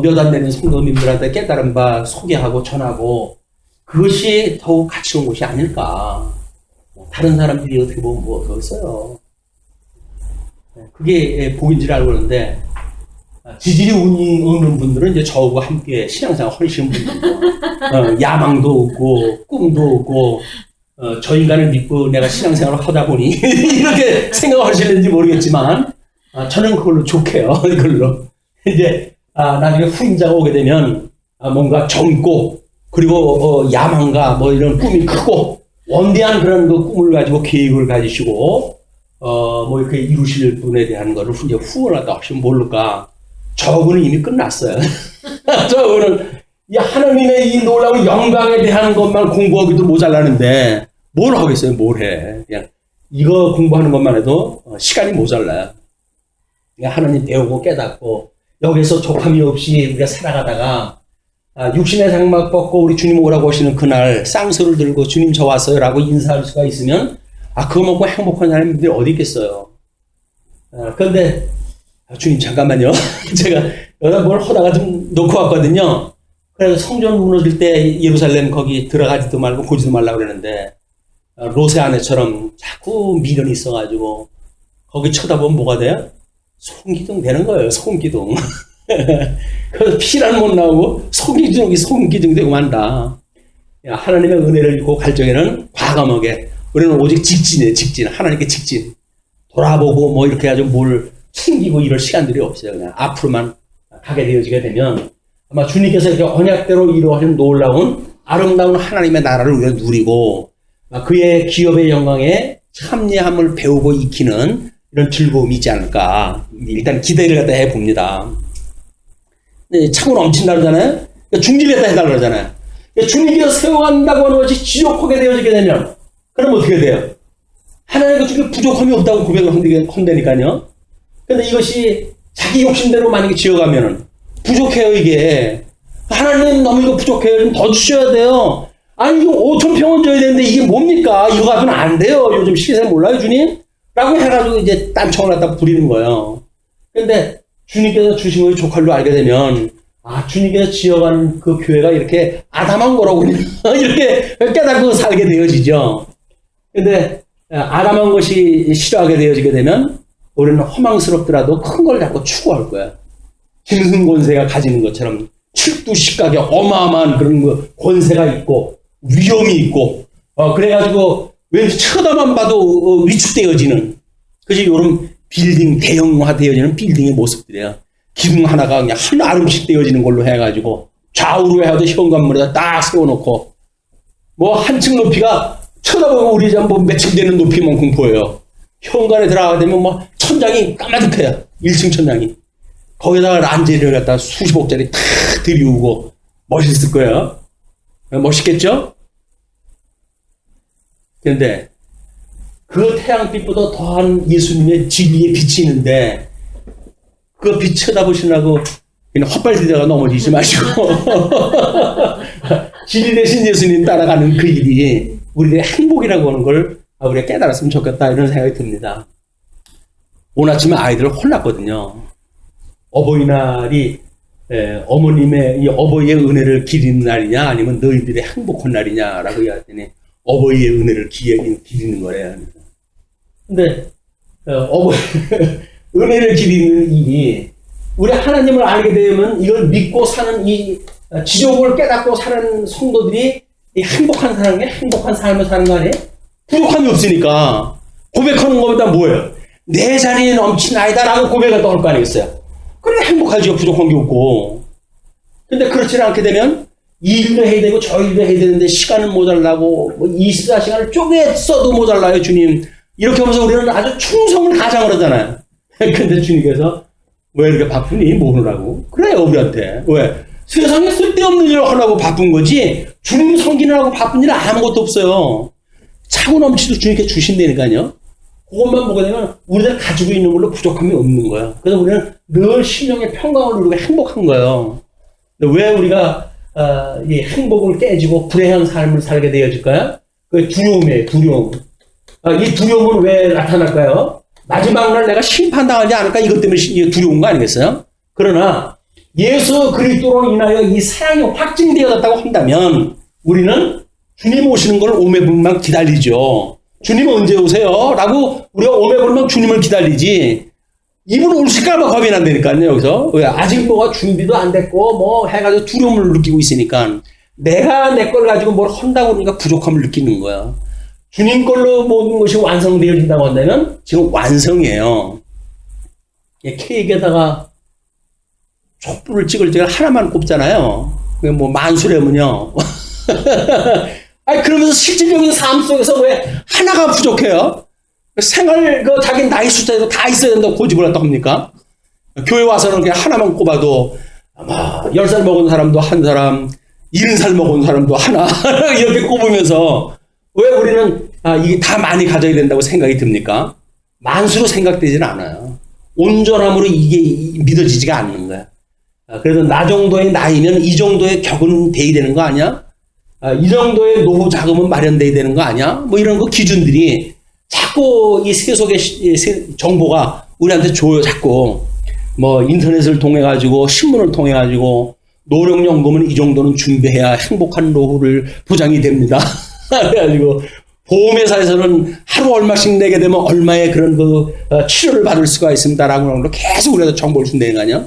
몇 안 되는 성도님들한테 깨달은 바 소개하고 전하고, 그것이 더욱 가치로운 것이 아닐까. 다른 사람들이 어떻게 보면 더 있어요. 그게 복인지를 알고 있는데, 지질이 없는 분들은 이제 저하고 함께 신앙생활 하시는 분들이고, 야망도 없고, 꿈도 없고, 저 인간을 믿고 내가 신앙생활을 하다 보니, 이렇게 생각하시는지 모르겠지만, 저는 그걸로 좋게요. 이걸로. 이제, 나중에 후임자가 오게 되면, 뭔가 젊고, 그리고, 야망과 이런 꿈이 크고, 원대한 그런 그 꿈을 가지고 계획을 가지시고, 이렇게 이루실 분에 대한 거를 이제 후원하다 하시면 모를까. 저분은 이미 끝났어요. 저분은 이 하나님의 이 놀라운 영광에 대한 것만 공부하기도 모자라는데, 뭘 하겠어요, 뭘 해. 그냥 이거 공부하는 것만 해도 시간이 모자라요. 하나님 배우고 깨닫고, 여기서 족함이 없이 우리가 살아가다가, 육신의 장막 벗고 우리 주님 오라고 하시는 그날 쌍소를 들고 주님 저 왔어요 라고 인사할 수가 있으면, 그거 먹고 행복한 사람들이 어디 있겠어요. 그런데, 주님 잠깐만요. 제가 여기다 뭘 하다가 좀 놓고 왔거든요. 그래서 성전 무너질 때 예루살렘 거기 들어가지도 말고 보지도 말라고 그러는데, 로세 아내처럼 자꾸 미련이 있어가지고, 거기 쳐다보면 뭐가 돼요? 송기둥 되는 거예요, 송기둥. 그래서 피란 못 나오고, 송기둥 되고 만다. 하나님의 은혜를 입고 갈 적에는 과감하게, 우리는 오직 직진이에요, 직진. 하나님께 직진. 돌아보고 이렇게 해가지고 뭘 챙기고 이럴 시간들이 없어요. 그냥 앞으로만 가게 되어지게 되면, 아마 주님께서 이렇게 언약대로 이루어진 놀라운 아름다운 하나님의 나라를 우리가 누리고, 그의 기업의 영광에 참여함을 배우고 익히는 이런 즐거움이 있지 않을까. 일단 기대를 갖다 해봅니다. 참으로 넘친다 그러잖아요. 중지를 갖다 해달라고 그러잖아요. 주님께서 세워간다고 하는 것이 지옥하게 되어지게 되면, 그럼 어떻게 돼요? 하나님의 중에 부족함이 없다고 고백을 한다니까요. 근데 이것이 자기 욕심대로 만약에 지어가면은, 부족해요, 이게. 하나님 너무 이거 부족해요. 좀 더 주셔야 돼요. 아니, 이거 5,000평은 줘야 되는데 이게 뭡니까? 이거 가지고는 안 돼요. 요즘 시세 몰라요, 주님? 라고 해가지고 이제 딴청을 갖다 부리는 거예요. 근데 주님께서 주신 것이 조칼로 알게 되면, 주님께서 지어간 그 교회가 이렇게 아담한 거라고 이렇게 깨닫고 살게 되어지죠. 근데 아담한 것이 싫어하게 되어지게 되면 우리는 허망스럽더라도 큰 걸 자꾸 추구할 거야. 짐승권세가 가지는 것처럼 칠두식각의 어마어마한 그런 권세가 있고 위험이 있고, 그래가지고 왠지 쳐다만 봐도 위축되어지는, 그지? 요런 빌딩, 대형화되어지는 빌딩의 모습들이에요. 기둥 하나가 그냥 한 아름씩 되어지는 걸로 해가지고, 좌우로 해도 현관문에다 딱 세워놓고, 뭐 한층 높이가 쳐다보면 우리 집 뭐 며칠 되는 높이만큼 보여요. 현관에 들어가게 되면 뭐 천장이 까마득해요. 1층 천장이. 거기다가 란제리를 갖다가 수십억짜리 탁 들이우고 멋있을 거예요. 멋있겠죠? 그런데 그 태양빛보다 더한 예수님의 진리의 빛이 있는데 그 빛 쳐다보시라고 그냥 헛발디다가 넘어지지 마시고 진리 대신 예수님 따라가는 그 일이 우리의 행복이라고 하는 걸 우리가 깨달았으면 좋겠다 이런 생각이 듭니다. 오늘 아침에 아이들을 혼났거든요. 어버이날이 어머님의 이 어버이의 은혜를 기리는 날이냐 아니면 너희들의 행복한 날이냐라고 이야기했더니 어버이의 은혜를 기리는 거래요. 근데 어버이 은혜를 기리는 일이 우리 하나님을 알게 되면 이걸 믿고 사는 이 지옥을 깨닫고 사는 성도들이 이 행복한 삶을 사는 거 아니에요? 부족함이 없으니까 고백하는 것보다 뭐예요? 내 자리에 넘치나이다 라고 고백을 또 할 거 아니겠어요? 그래 행복하지요. 부족한 게 없고. 근데 그렇지 않게 되면 이 일도 해야 되고 저 일도 해야 되는데 시간은 모자라고 뭐 24시간을 쪼개 써도 모자라요 주님. 이렇게 하면서 우리는 아주 충성을 가장을 하잖아요. 근데 주님께서 왜 이렇게 바쁘니? 모르라고. 그래요 우리한테. 왜? 세상에 쓸데없는 일을 하려고 바쁜 거지 주님 섬기느라고 바쁜 일은 아무것도 없어요. 차고 넘치도 주님께 주신다니까요. 그것만 보게 되면 우리가 가지고 있는 걸로 부족함이 없는 거야. 그래서 우리는 늘 심령의 평강을 누리고 행복한 거예요. 근데 왜 우리가 이 행복을 깨지고 불행한 삶을 살게 되어질까요? 그 두려움이에요. 두려움. 이 두려움은 왜 나타날까요? 마지막 날 내가 심판당하지 않을까 이것 때문에 두려운 거 아니겠어요? 그러나 예수 그리스도로 인하여 이 사랑이 확증되어졌다고 한다면 우리는 주님 오시는 걸 오매불망 기다리죠. 주님 언제 오세요? 라고 우리가 오매불망 주님을 기다리지 이분 올실까봐 겁이 난다니까요. 여기서 왜? 아직 뭐가 준비도 안 됐고 뭐 해가지고 두려움을 느끼고 있으니까 내가 내 걸 가지고 뭘 한다고 그러니까 부족함을 느끼는 거야. 주님 걸로 모든 것이 완성되어진다고 한다면 지금 완성이에요. 케이크에다가 촛불을 찍을 때 하나만 꼽잖아요. 뭐 만수라면요. 아니 그러면서 실질적인 삶 속에서 왜 하나가 부족해요? 생활 자기 나이 숫자에도 다 있어야 된다고 고집을 한다고 합니까? 교회 와서는 그냥 하나만 꼽아도 아마 10살 먹은 사람도 한 사람, 70살 먹은 사람도 하나 이렇게 꼽으면서 왜 우리는 이게 다 많이 가져야 된다고 생각이 듭니까? 만수로 생각되지는 않아요. 온전함으로 이게 믿어지지가 않는 거야. 그래서 나 정도의 나이면 이 정도의 격은 돼야 되는 거 아니야? 이 정도의 노후 자금은 마련돼야 되는 거 아니야? 뭐 이런 거 기준들이 자꾸 이 세속의 정보가 우리한테 줘요. 자꾸 뭐 인터넷을 통해 가지고 신문을 통해 가지고 노령연금은 이 정도는 준비해야 행복한 노후를 보장이 됩니다. 그래가지고 보험회사에서는 하루 얼마씩 내게 되면 얼마의 그런 치료를 받을 수가 있습니다라고 하는 걸 계속 우리가 정보를 준다는 거 아니야?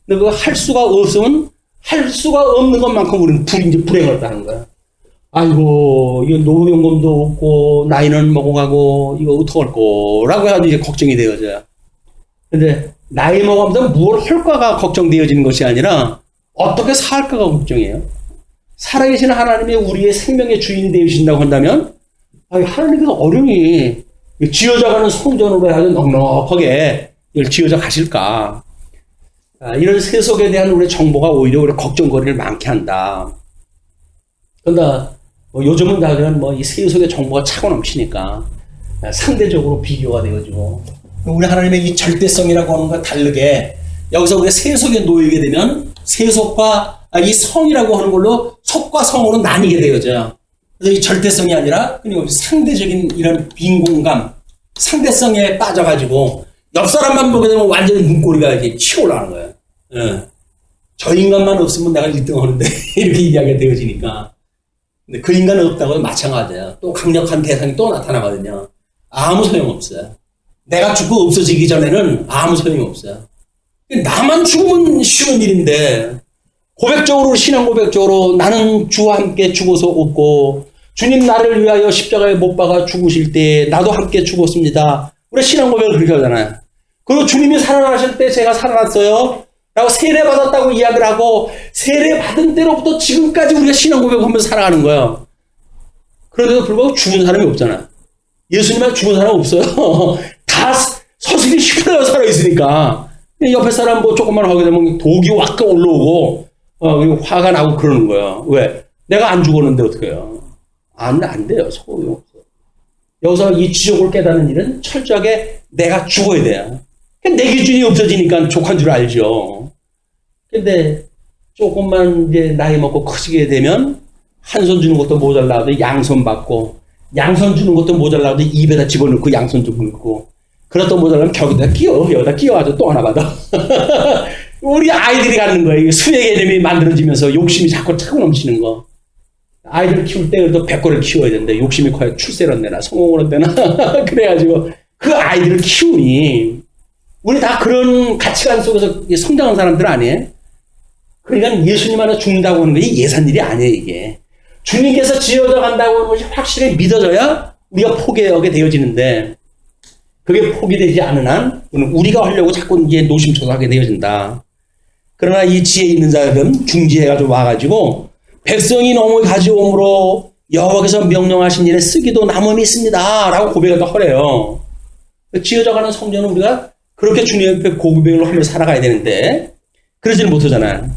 근데 그거 할 수가 없으면 할 수가 없는 것만큼 우리는 이제 불행을 따는 거야. 아이고, 이거 노후연금도 없고, 나이는 먹어가고, 이거 어떡할 거라고 해가지고 이제 걱정이 되어져요. 근데, 나이 먹으면서 무엇을 할까가 걱정되어지는 것이 아니라, 어떻게 살까가 걱정이에요. 살아계신 하나님이 우리의 생명의 주인이 되어주신다고 한다면, 하나님께서 어령이 지어져가는 성전으로 해가지고 넉넉하게 이걸 지어져 가실까. 이런 세속에 대한 우리의 정보가 오히려 우리 걱정거리를 많게 한다. 그런데 요즘은 다 그냥 이 세속의 정보가 차고 넘치니까 상대적으로 비교가 되어지고 우리 하나님의 이 절대성이라고 하는 것과 다르게 여기서 우리가 세속에 놓이게 되면 세속과 이 성이라고 하는 걸로 속과 성으로 나뉘게 되어져요. 그래서 이 절대성이 아니라 그냥 상대적인 이런 빈공감, 상대성에 빠져가지고 옆 사람만 보게 되면 완전히 눈꼬리가 이렇게 치고 올라가는 거예요. 예. 저 인간만 없으면 내가 1등 하는데 이렇게 이야기가 되어지니까. 근데 그 인간은 없다고도 마찬가지예요. 또 강력한 대상이 또 나타나거든요. 아무 소용없어요. 내가 죽고 없어지기 전에는 아무 소용없어요. 나만 죽으면 쉬운 일인데 고백적으로 신앙 고백적으로 나는 주와 함께 죽어서 없고 주님 나를 위하여 십자가에 못 박아 죽으실 때 나도 함께 죽었습니다. 우리 신앙 고백을 그렇게 하잖아요. 그리고 주님이 살아나실 때 제가 살아났어요 라고 세례 받았다고 이야기를 하고 세례 받은 때로부터 지금까지 우리가 신앙 고백하면서 살아가는 거예요. 그런데도 불구하고 죽은 사람이 없잖아요. 예수님만 죽은 사람 없어요. 다 서슬이 휘둘러 살아있으니까. 옆에 사람 뭐 조금만 하게 되면 독이 확 올라오고, 그리고 화가 나고 그러는 거예요. 왜? 내가 안 죽었는데 어떡해요? 안 돼요. 소용없어요. 여기서 이 지옥을 깨닫는 일은 철저하게 내가 죽어야 돼요. 내 기준이 없어지니까 족한 줄 알죠. 근데 조금만 이제 나이 먹고 커지게 되면 한 손 주는 것도 모자라도 양손 받고, 양손 주는 것도 모자라도 입에다 집어넣고 양손 좀 긁고, 그렇다 모자라면 벽에다 끼워, 여기다 끼워가지고 또 하나 받아. 우리 아이들이 갖는 거예요. 수의 개념이 만들어지면서 욕심이 자꾸 차고 넘치는 거. 아이들 키울 때 그래도 100골을 키워야 되는데 욕심이 커야 출세를 안 되나 성공을 안 되나 그래가지고 그 아이들을 키우니 우리 다 그런 가치관 속에서 성장한 사람들 아니에요? 그러니까 예수님 하나 죽는다고 하는 것이 예산 일이 아니에요. 이게 주님께서 지어져 간다고 하는 것이 확실히 믿어져야 우리가 포기하게 되어지는데 그게 포기되지 않은 한 우리가 하려고 자꾸 이제 노심초사하게 되어진다. 그러나 이 지혜 있는 자들은 중지해가지고 와가지고 백성이 너무 가져옴으로 여호와께서 명령하신 일에 쓰기도 남음이 있습니다 라고 고백을 또 하래요. 지어져가는 성전은 우리가 그렇게 주님 앞에 고백을 하며 살아가야 되는데 그러지는 못하잖아요.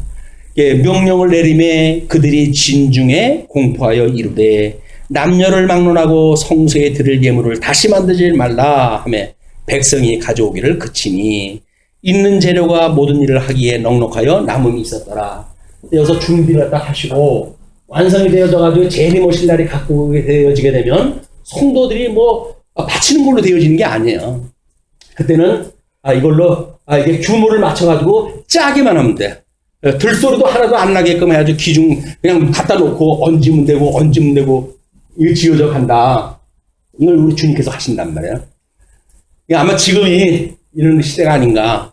명령을 내림에 그들이 진중에 공포하여 이르되 남녀를 막론하고 성소에 드릴 예물을 다시 만들지 말라 하며 백성이 가져오기를 그치니 있는 재료가 모든 일을 하기에 넉넉하여 남음이 있었더라. 여기서 준비를 딱 하시고 완성이 되어져가지고 재림오실 날이 갖고 되어지게 되면 성도들이 뭐 바치는 걸로 되어지는 게 아니에요. 그때는 이걸로 이게 규모를 맞춰가지고 짜기만 하면 돼. 들소리도 하나도 안 나게끔 해가지고 기중 그냥 갖다 놓고 얹으면 되고 이거 지어져 간다. 이걸 우리 주님께서 하신단 말이에요. 아마 지금이 이런 시대가 아닌가.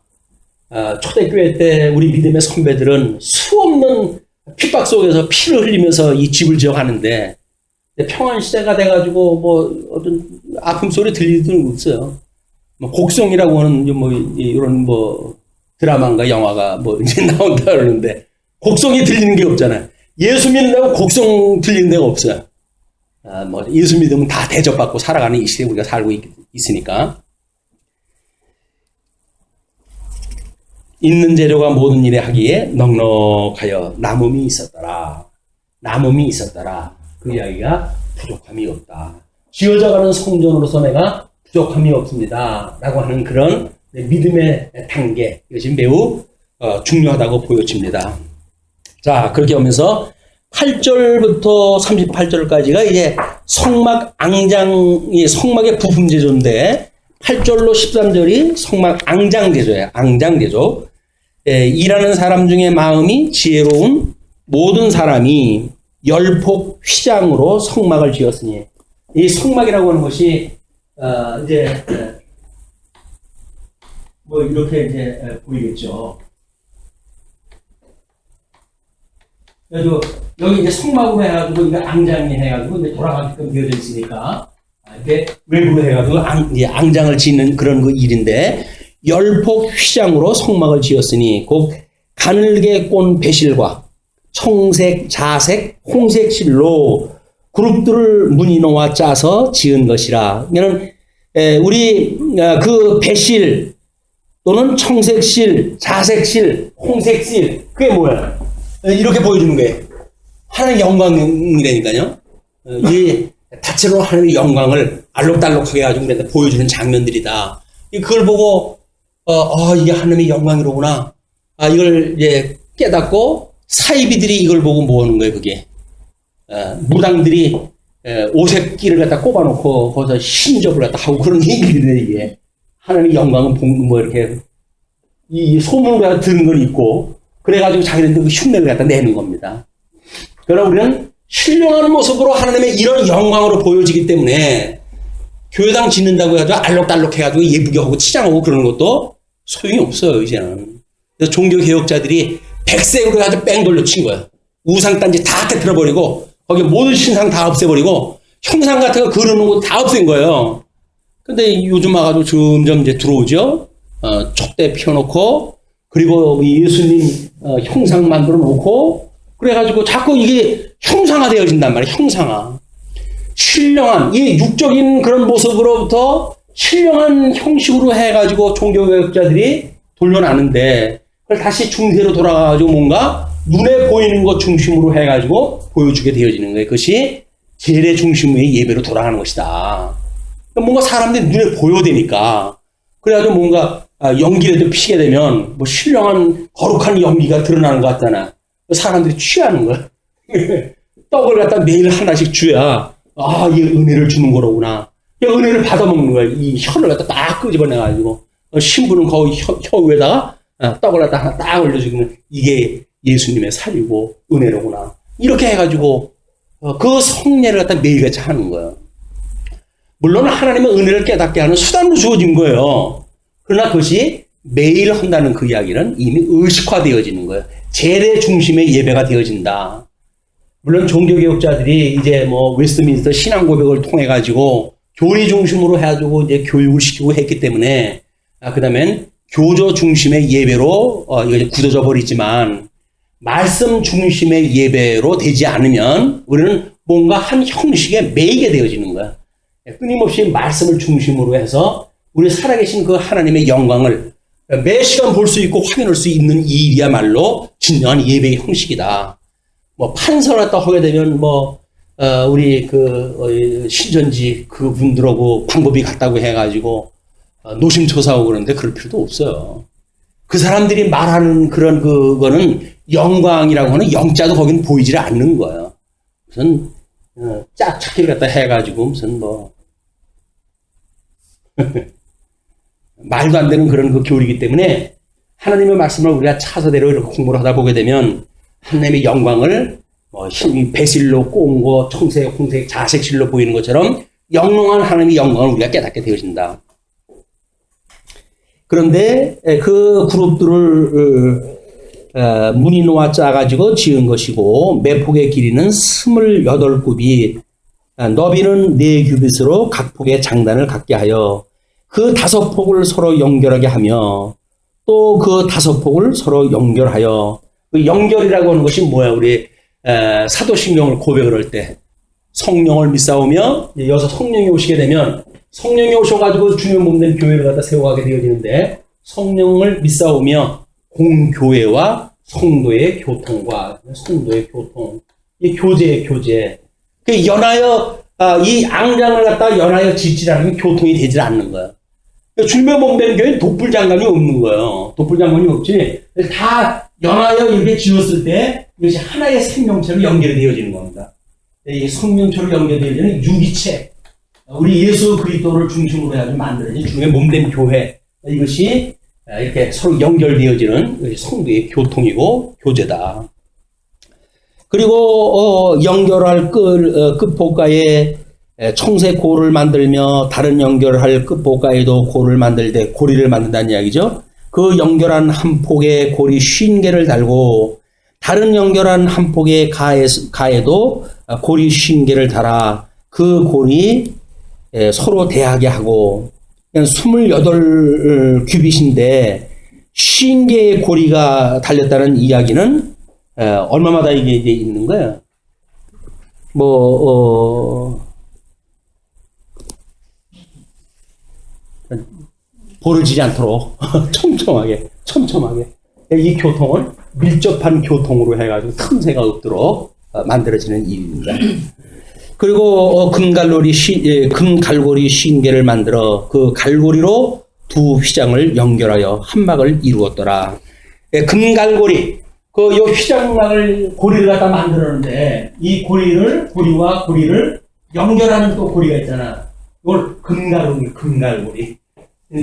초대교회 때 우리 믿음의 선배들은 수없는 핍박 속에서 피를 흘리면서 이 집을 지어가는데 평안 시대가 돼가지고 뭐 어떤 아픔 소리 들리지는 없어요. 뭐 곡성이라고 하는 뭐 이런 뭐 드라마인가 영화가 뭐 이제 나온다 그러는데 곡성이 들리는 게 없잖아요. 예수 믿는다고 곡성 들리는 데가 없어요. 뭐 예수 믿으면 다 대접받고 살아가는 이 시대에 우리가 살고 있으니까. 있는 재료가 모든 일에 하기에 넉넉하여 남음이 있었더라. 그 이야기가 부족함이 없다. 지어져가는 성전으로서 내가 부족함이 없습니다. 라고 하는 그런 믿음의 단계. 이것이 매우 중요하다고 보여집니다. 자, 그렇게 하면서 8절부터 38절까지가 이제 성막 앙장이 성막의 부품 제조인데 8절로 13절이 성막 앙장 제조예요. 앙장 제조. 일하는 사람 중에 마음이 지혜로운 모든 사람이 열폭 휘장으로 성막을 지었으니 이 성막이라고 하는 것이 이제 뭐 이렇게 이제 보이겠죠. 그래서 여기 이제 성막으로 해가지고 이게 앙장이 해가지고 이제 돌아가게끔 되어져 있으니까 이렇게 외부로 해가지고 앙장을 짓는 그런 그 일인데 열폭 휘장으로 성막을 지었으니 곧 가늘게 꼰 배실과 청색, 자색, 홍색 실로 그룹들을 무늬놓아 짜서 지은 것이라. 이는 우리 그 배실 또는 청색실, 자색실, 홍색실 그게 뭐야? 이렇게 보여주는 거예요. 하나님의 영광이라니까요. 이 다채로운 하나님의 영광을 알록달록하게 가지고 보여주는 장면들이다. 그걸 보고 이게 하나님의 영광이로구나. 이걸 이제 깨닫고 사이비들이 이걸 보고 뭐 하는 거예요, 그게. 무당들이 오색기를 갖다 꼽아놓고 거기서 신접을 갖다 하고 그런 얘기들이 이게. 하나님의 영광은 뭐 이렇게 이 소문을 갖다 듣는 건 있고 그래가지고 자기네들 그 흉내를 갖다 내는 겁니다. 그러나 우리는 신령한 모습으로 하나님의 이런 영광으로 보여지기 때문에 교회당 짓는다고 해가지고 알록달록 해가지고 예쁘게 하고 치장하고 그러는 것도 소용이 없어요, 이제는. 그래서 종교개혁자들이 백색으로 해가지고 뺑 돌려 친 거예요. 우상단지 다 깨뜨려버리고 거기 모든 신상 다 없애버리고 형상 같은 거 그려놓은 거 다 없앤 거예요. 근데 요즘 와가지고 점점 이제 들어오죠. 촛대 피워놓고 그리고 예수님 형상 만들어 놓고 그래가지고 자꾸 이게 형상화 되어진단 말이에요. 형상화. 신령한 이 육적인 그런 모습으로부터 신령한 형식으로 해가지고 종교개혁자들이 돌려놨는데 그걸 다시 중세로 돌아가가지고 뭔가 눈에 보이는 것 중심으로 해가지고 보여주게 되어지는 거예요. 그것이 재래 중심의 예배로 돌아가는 것이다. 뭔가 사람들이 눈에 보여야 되니까 그래가지고 뭔가 연기라도 피게 되면 뭐 신령한 거룩한 연기가 드러나는 것 같잖아. 사람들이 취하는 거야. 떡을 갖다 매일 하나씩 줘야 이게 은혜를 주는 거로구나. 은혜를 받아먹는 거야. 이 혀를 갖다 딱 끄집어내가지고 신부는 거기 혀 위에다가 떡을 갖다 하나 딱 올려주면 이게 예수님의 살이고 은혜로구나. 이렇게 해가지고 그 성례를 갖다 매일같이 하는 거예요. 물론 하나님의 은혜를 깨닫게 하는 수단으로 주어진 거예요. 그러나 그것이 매일 한다는 그 이야기는 이미 의식화되어지는 거예요. 재래 중심의 예배가 되어진다. 물론 종교개혁자들이 이제 뭐 웨스트민스터 신앙 고백을 통해 가지고 교리 중심으로 해가지고 이제 교육을 시키고 했기 때문에 그 다음엔 교조 중심의 예배로 이거 굳어져 버리지만 말씀 중심의 예배로 되지 않으면 우리는 뭔가 한 형식에 매이게 되어지는 거야. 끊임없이 말씀을 중심으로 해서 우리 살아계신 그 하나님의 영광을 매 시간 볼 수 있고 확인할 수 있는 이 일이야말로 진정한 예배의 형식이다. 뭐 판서를 갖다 하게 되면 우리 신전지 그분들하고 방법이 같다고 해가지고 노심초사하고 그러는데 그럴 필요도 없어요. 그 사람들이 말하는 그런 그거는 영광이라고 하는 영자도 거기는 보이질 않는 거예요. 무슨 짝짓기를 갖다 해가지고 무슨 말도 안 되는 그런 그 교리이기 때문에 하나님의 말씀을 우리가 차서대로 이렇게 공부를 하다 보게 되면 하나님의 영광을 배실로 꼬은 거 청색, 홍색, 자색실로 보이는 것처럼 영롱한 하나님의 영광을 우리가 깨닫게 되어진다. 그런데 그 그룹들을 문이 놓아 짜가지고 지은 것이고 매폭의 길이는 28굽이 너비는 4규빗으로 각 폭의 장단을 갖게 하여 그 5폭을 서로 연결하게 하며 또 그 5폭을 서로 연결하여 그 연결이라고 하는 것이 뭐야? 우리 사도신경을 고백을 할 때 성령을 믿사오며 여기서 성령이 오시게 되면 성령이 오셔가지고 주님의 몸된 교회를 갖다 세워가게 되어지는데 성령을 믿사오며 공교회와 성도의 교통과 성도의 교통 이 교제의 교제 그 연하여 이 앙장을 갖다 연하여 짓지 않으면 교통이 되질 않는 거야. 주님의 몸된 교회는 독불장관이 없는 거예요. 독불장관이 없지 다 연하여 이렇게 지었을 때 이것이 하나의 생명체로 연결이 되어지는 겁니다. 이 생명체로 연결되어지는 유기체 우리 예수 그리스도를 중심으로 해서 만들어진 주님의 몸된 교회 이것이 이렇게 서로 연결되어지는 성도의 교통이고 교제다. 그리고 연결할 끝보가에 청색 고를 만들며 다른 연결할 끝보가에도 고를 만들되 고리를 만든다는 이야기죠. 그 연결한 한 폭에 고리 50개를 달고 다른 연결한 한 폭의 가에도 고리 50개를 달아 그 고리 서로 대하게 하고 28규빗인데 50개의 고리가 달렸다는 이야기는 얼마마다 이게 이제 있는 거예요. 볼을 지지 않도록 촘촘하게 이 교통을 밀접한 교통으로 해가지고 틈새가 없도록 만들어지는 일입니다. 그리고 금갈고리 50개를 만들어 그 갈고리로 두 휘장을 연결하여 한 막을 이루었더라. 금갈고리 요 휘장막을 고리를 갖다 만들었는데 이 고리와 고리를 연결하는 또 고리가 있잖아. 이걸 금갈고리.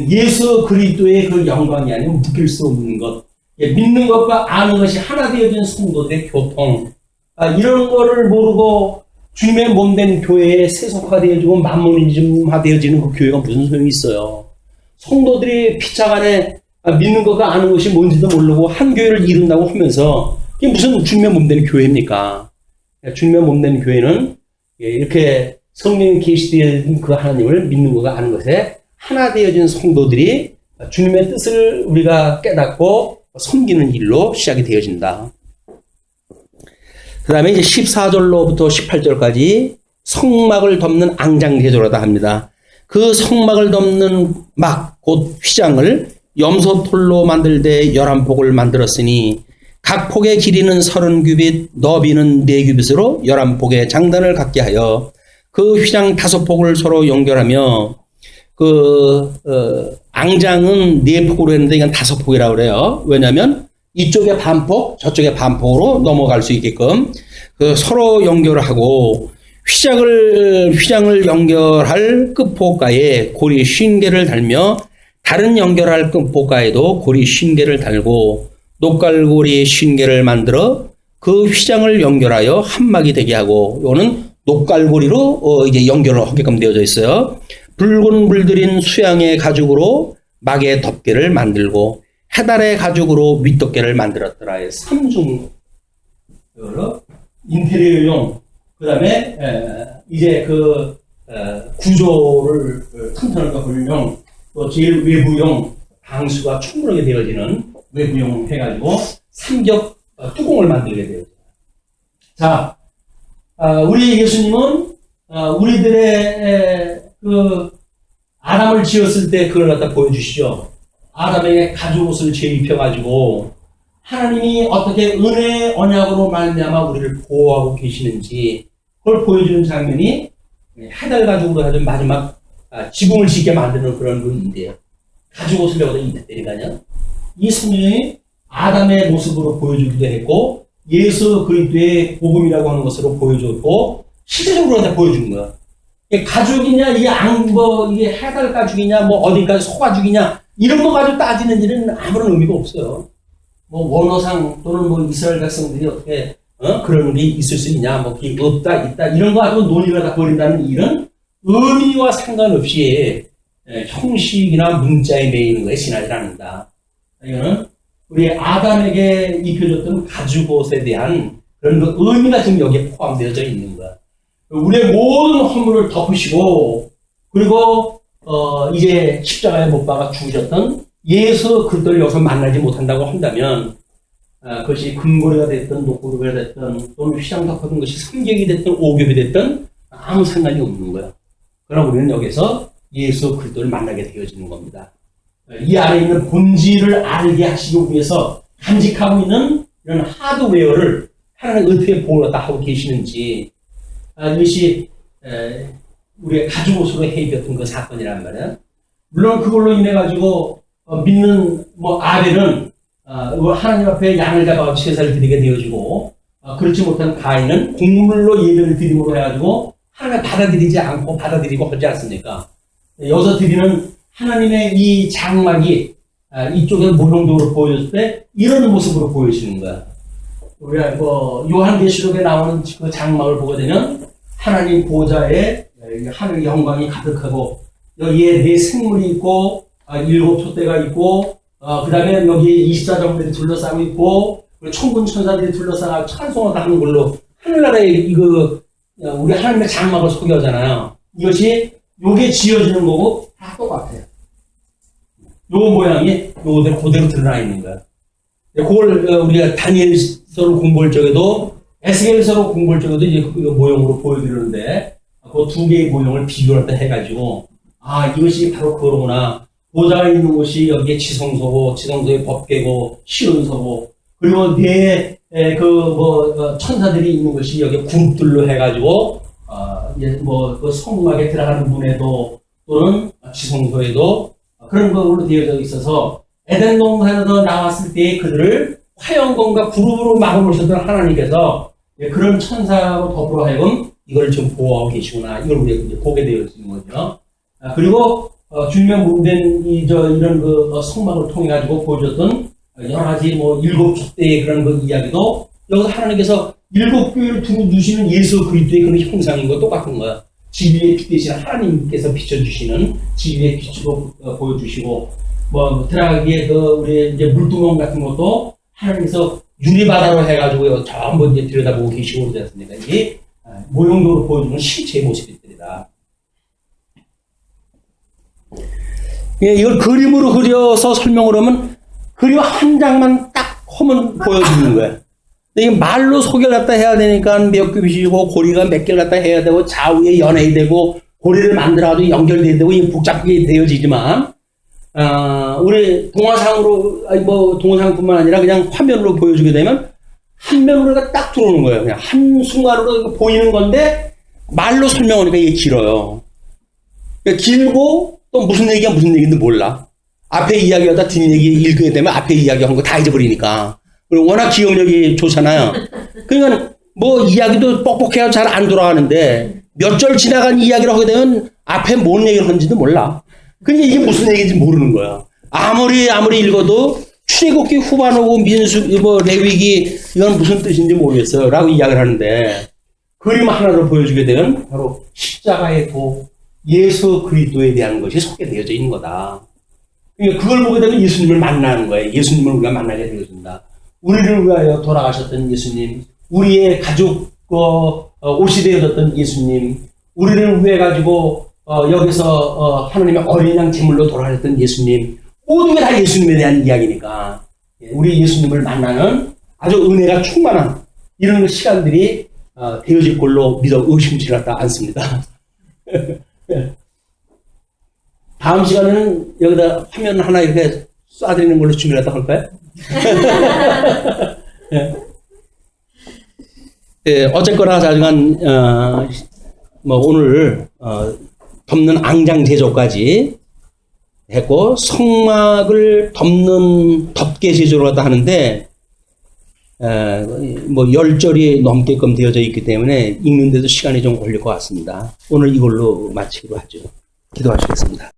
예수 그리스도의 그 영광이 아니면 묶일 수 없는 것. 믿는 것과 아는 것이 하나 되어진 성도들의 교통. 이런 거를 모르고 주님의 몸된 교회에 세속화되어지고 만모니즘화되어지는 그 교회가 무슨 소용이 있어요. 성도들이 피차간에 믿는 것과 아는 것이 뭔지도 모르고 한 교회를 이룬다고 하면서 이게 무슨 주님의 몸된 교회입니까? 주님의 몸된 교회는 이렇게 성령이 계시되어진 그 하나님을 믿는 것과 아는 것에 하나 되어진 성도들이 주님의 뜻을 우리가 깨닫고 섬기는 일로 시작이 되어진다. 그 다음에 이제 14절로부터 18절까지 성막을 덮는 앙장제조라다 합니다. 그 성막을 덮는 막, 곧 휘장을 염소털로 만들되 11폭을 만들었으니 각 폭의 길이는 30규빗, 너비는 4규빗으로 11폭의 장단을 갖게 하여 그 휘장 5폭을 서로 연결하며 앙장은 4폭으로 했는데 이건 5폭이라고 그래요. 왜냐하면 이쪽에 반폭, 저쪽에 반폭으로 넘어갈 수 있게끔 서로 연결하고 휘장을 연결할 끝폭가에 고리 50개를 달며 다른 연결할 끝폭가에도 고리 50개를 달고 녹갈고리 50개를 만들어 그 휘장을 연결하여 한막이 되게 하고, 이거는 녹갈고리로 이제 연결을 하게끔 되어져 있어요. 붉은 물들인 수양의 가죽으로 막의 덮개를 만들고 해달의 가죽으로 밑덮개를 만들었더라. 3중 인테리어용, 그 다음에 이제 구조를 튼튼하게 보려용, 또 제일 외부용 방수가 충분하게 되어지는 외부용 해가지고 삼겹 뚜껑을 만들게 되어져요. 자, 우리 예수님은 우리들의 아담을 지었을 때 그걸 갖다 보여주시죠. 아담에게 가죽옷을 재입혀가지고 하나님이 어떻게 은혜의 언약으로 말미암아 우리를 보호하고 계시는지 그걸 보여주는 장면이 해달 가죽으로 해서 마지막 지붕을 짓게 만드는 그런 분인데요. 가죽옷을 여기다 입혔다니까요. 이 성경이 아담의 모습으로 보여주기도 했고 예수 그리스도의 복음이라고 하는 것으로 보여줬고 실제적으로 다 보여준 거야. 가죽이냐, 이게 해달 가죽이냐, 어디까지 소가죽이냐, 이런 거 가지고 따지는 일은 아무런 의미가 없어요. 원어상 또는 이스라엘 백성들이 어떻게, 그런 일이 있을 수 있냐, 그게 없다, 있다, 이런 거 가지고 논의를 다 벌인다는 일은 의미와 상관없이 형식이나 문자에 매이는 거에 지나지 않는다. 이거는 우리 아담에게 입혀줬던 가죽옷에 대한 그런 의미가 지금 여기에 포함되어져 있는 거야. 우리의 모든 허물을 덮으시고, 그리고 이제 십자가에 못 박아 죽으셨던 예수 그리스도를 여기서 만나지 못한다고 한다면, 그것이 금고리가 됐든 녹고리가 됐든 또는 휘장 덮어둔 것이 삼겹이 됐든 오겹이 됐든 아무 상관이 없는 거야. 그러나 우리는 여기서 예수 그리스도를 만나게 되어지는 겁니다. 이 안에 있는 본질을 알게 하시기 위해서 간직하고 있는 이런 하드웨어를 하나님 어떻게 보호를 하고 계시는지, 이것이 우리의 가죽옷으로 해입혔던 그 사건이란 말이야. 물론 그걸로 인해 가지고 믿는 아벨은 하나님 앞에 양을 잡아 제사를 드리게 되어지고, 그렇지 못한 가인은 곡물로 예배를 드림으로 해가지고 하나님 받아들이지 않고 받아들이고 하지 않습니까? 여기서 드리는 하나님의 이 장막이 이쪽에 모형적으로 보여줬을 때 이런 모습으로 보여지는 거야. 우리가 요한계시록에 나오는 그 장막을 보게 되면 하나님 보좌에 하늘 영광이 가득하고 여기에 4 생물이 있고 7 촛대가 있고 그 다음에 여기 24장들이 둘러싸고 있고 천군 천사들이 둘러싸고 찬송을 하는 걸로 하늘나라의 우리 하나님의 장막을 소개하잖아요. 이것이 요게 지어지는 거고 다 똑같아요. 요 모양이 요대로 그대로 드러나 있는 거야. 그걸 우리가 다니엘서로 공부할 적에도 에스겔서로 공부할 적에도 이제 그 모형으로 보여드리는데 그 2개의 모형을 비교를 해가지고 이것이 바로 그거구나. 보좌가 있는 곳이 여기에 지성소고 지성소의 법궤고 시은소고 그리고 천사들이 있는 것이 여기 그룹들로 해가지고 그 성막에 들어가는 문에도 또는 지성소에도 그런 걸로 되어져 있어서 에덴 동산에서 나왔을 때 그들을 화영검과 그룹으로 막아놓으셨던 하나님께서 그런 천사로 더불어 하여금 이걸 좀 보호하고 계시구나. 이걸 우리가 이제 보게 되어 있는 거죠. 그리고 주님의 몸된 이런 성막을 통해 가지고 보여줬던 여러 가지 7 촛대의 그런 이야기도 여기서 하나님께서 7교회를 두고 두시는 예수 그리스도의 그런 형상인 거 똑같은 거야. 진리의 빛 대신 하나님께서 비춰주시는 진리의 빛으로 보여주시고 들어가기에 우리 이제 물두멍 같은 것도 하나님께서 유리바다로 해가지고 전부 이제 들여다보고 계시고 그러지 않습니까? 이 모형도로 보여주는 실체의 모습들이다. 예, 이걸 그림으로 그려서 설명을 하면 그림 한 장만 딱 하면 보여주는 거예요. 근데 이 말로 소개를 갖다 해야 되니까 몇 겹이시고 고리가 몇 개를 갖다 해야 되고 좌우에 연해야 되고 고리를 만들어가지고 연결돼야 되고 이 복잡하게 되어지지만 우리 동화상으로 뭐 동화상뿐만 아니라 그냥 화면으로 보여주게 되면 한 면으로 딱 들어오는 거예요. 그냥 한 순간으로 보이는 건데 말로 설명하니까 이게 길어요. 그러니까 길고 또 무슨 얘기인지 몰라. 앞에 이야기하다 뒷 얘기 읽게 되면 앞에 이야기한 거 다 잊어버리니까. 그리고 워낙 기억력이 좋잖아요. 그러니까 뭐 이야기도 뻑뻑해야 잘 안 돌아가는데 몇 절 지나간 이야기를 하게 되면 앞에 뭔 얘기를 하는지도 몰라. 그러니까 이게 무슨 얘기인지 모르는 거야. 아무리 읽어도 출애굽기 후반하고 민수 뭐 레위기 이건 무슨 뜻인지 모르겠어요. 라고 이야기를 하는데 그림 하나로 보여주게 되면 바로 십자가의 도 예수 그리스도에 대한 것이 소개되어져 있는 거다. 그러니까 그걸 보게 되면 예수님을 만나는 거예요. 예수님을 우리가 만나게 되어진다. 우리를 위하여 돌아가셨던 예수님, 우리의 가족 옷이 되어졌던 예수님, 우리를 위해 가지고 여기서 하나님의 어린 양 제물로 돌아가셨던 예수님, 모든 게 다 예수님에 대한 이야기니까 우리 예수님을 만나는 아주 은혜가 충만한 이런 시간들이 되어질 걸로 믿어 의심치 않습니다. 다음 시간에는 여기다 화면 하나 이렇게 쏴드리는 걸로 준비를 했다 할까요? 어쨌거나 자중한 뭐 오늘 덮는 앙장 제조까지 했고 성막을 덮는 덮개 제조를 갖다 하는데 뭐 10절이 넘게끔 되어져 있기 때문에 읽는데도 시간이 좀 걸릴 것 같습니다. 오늘 이걸로 마치기로 하죠. 기도하시겠습니다.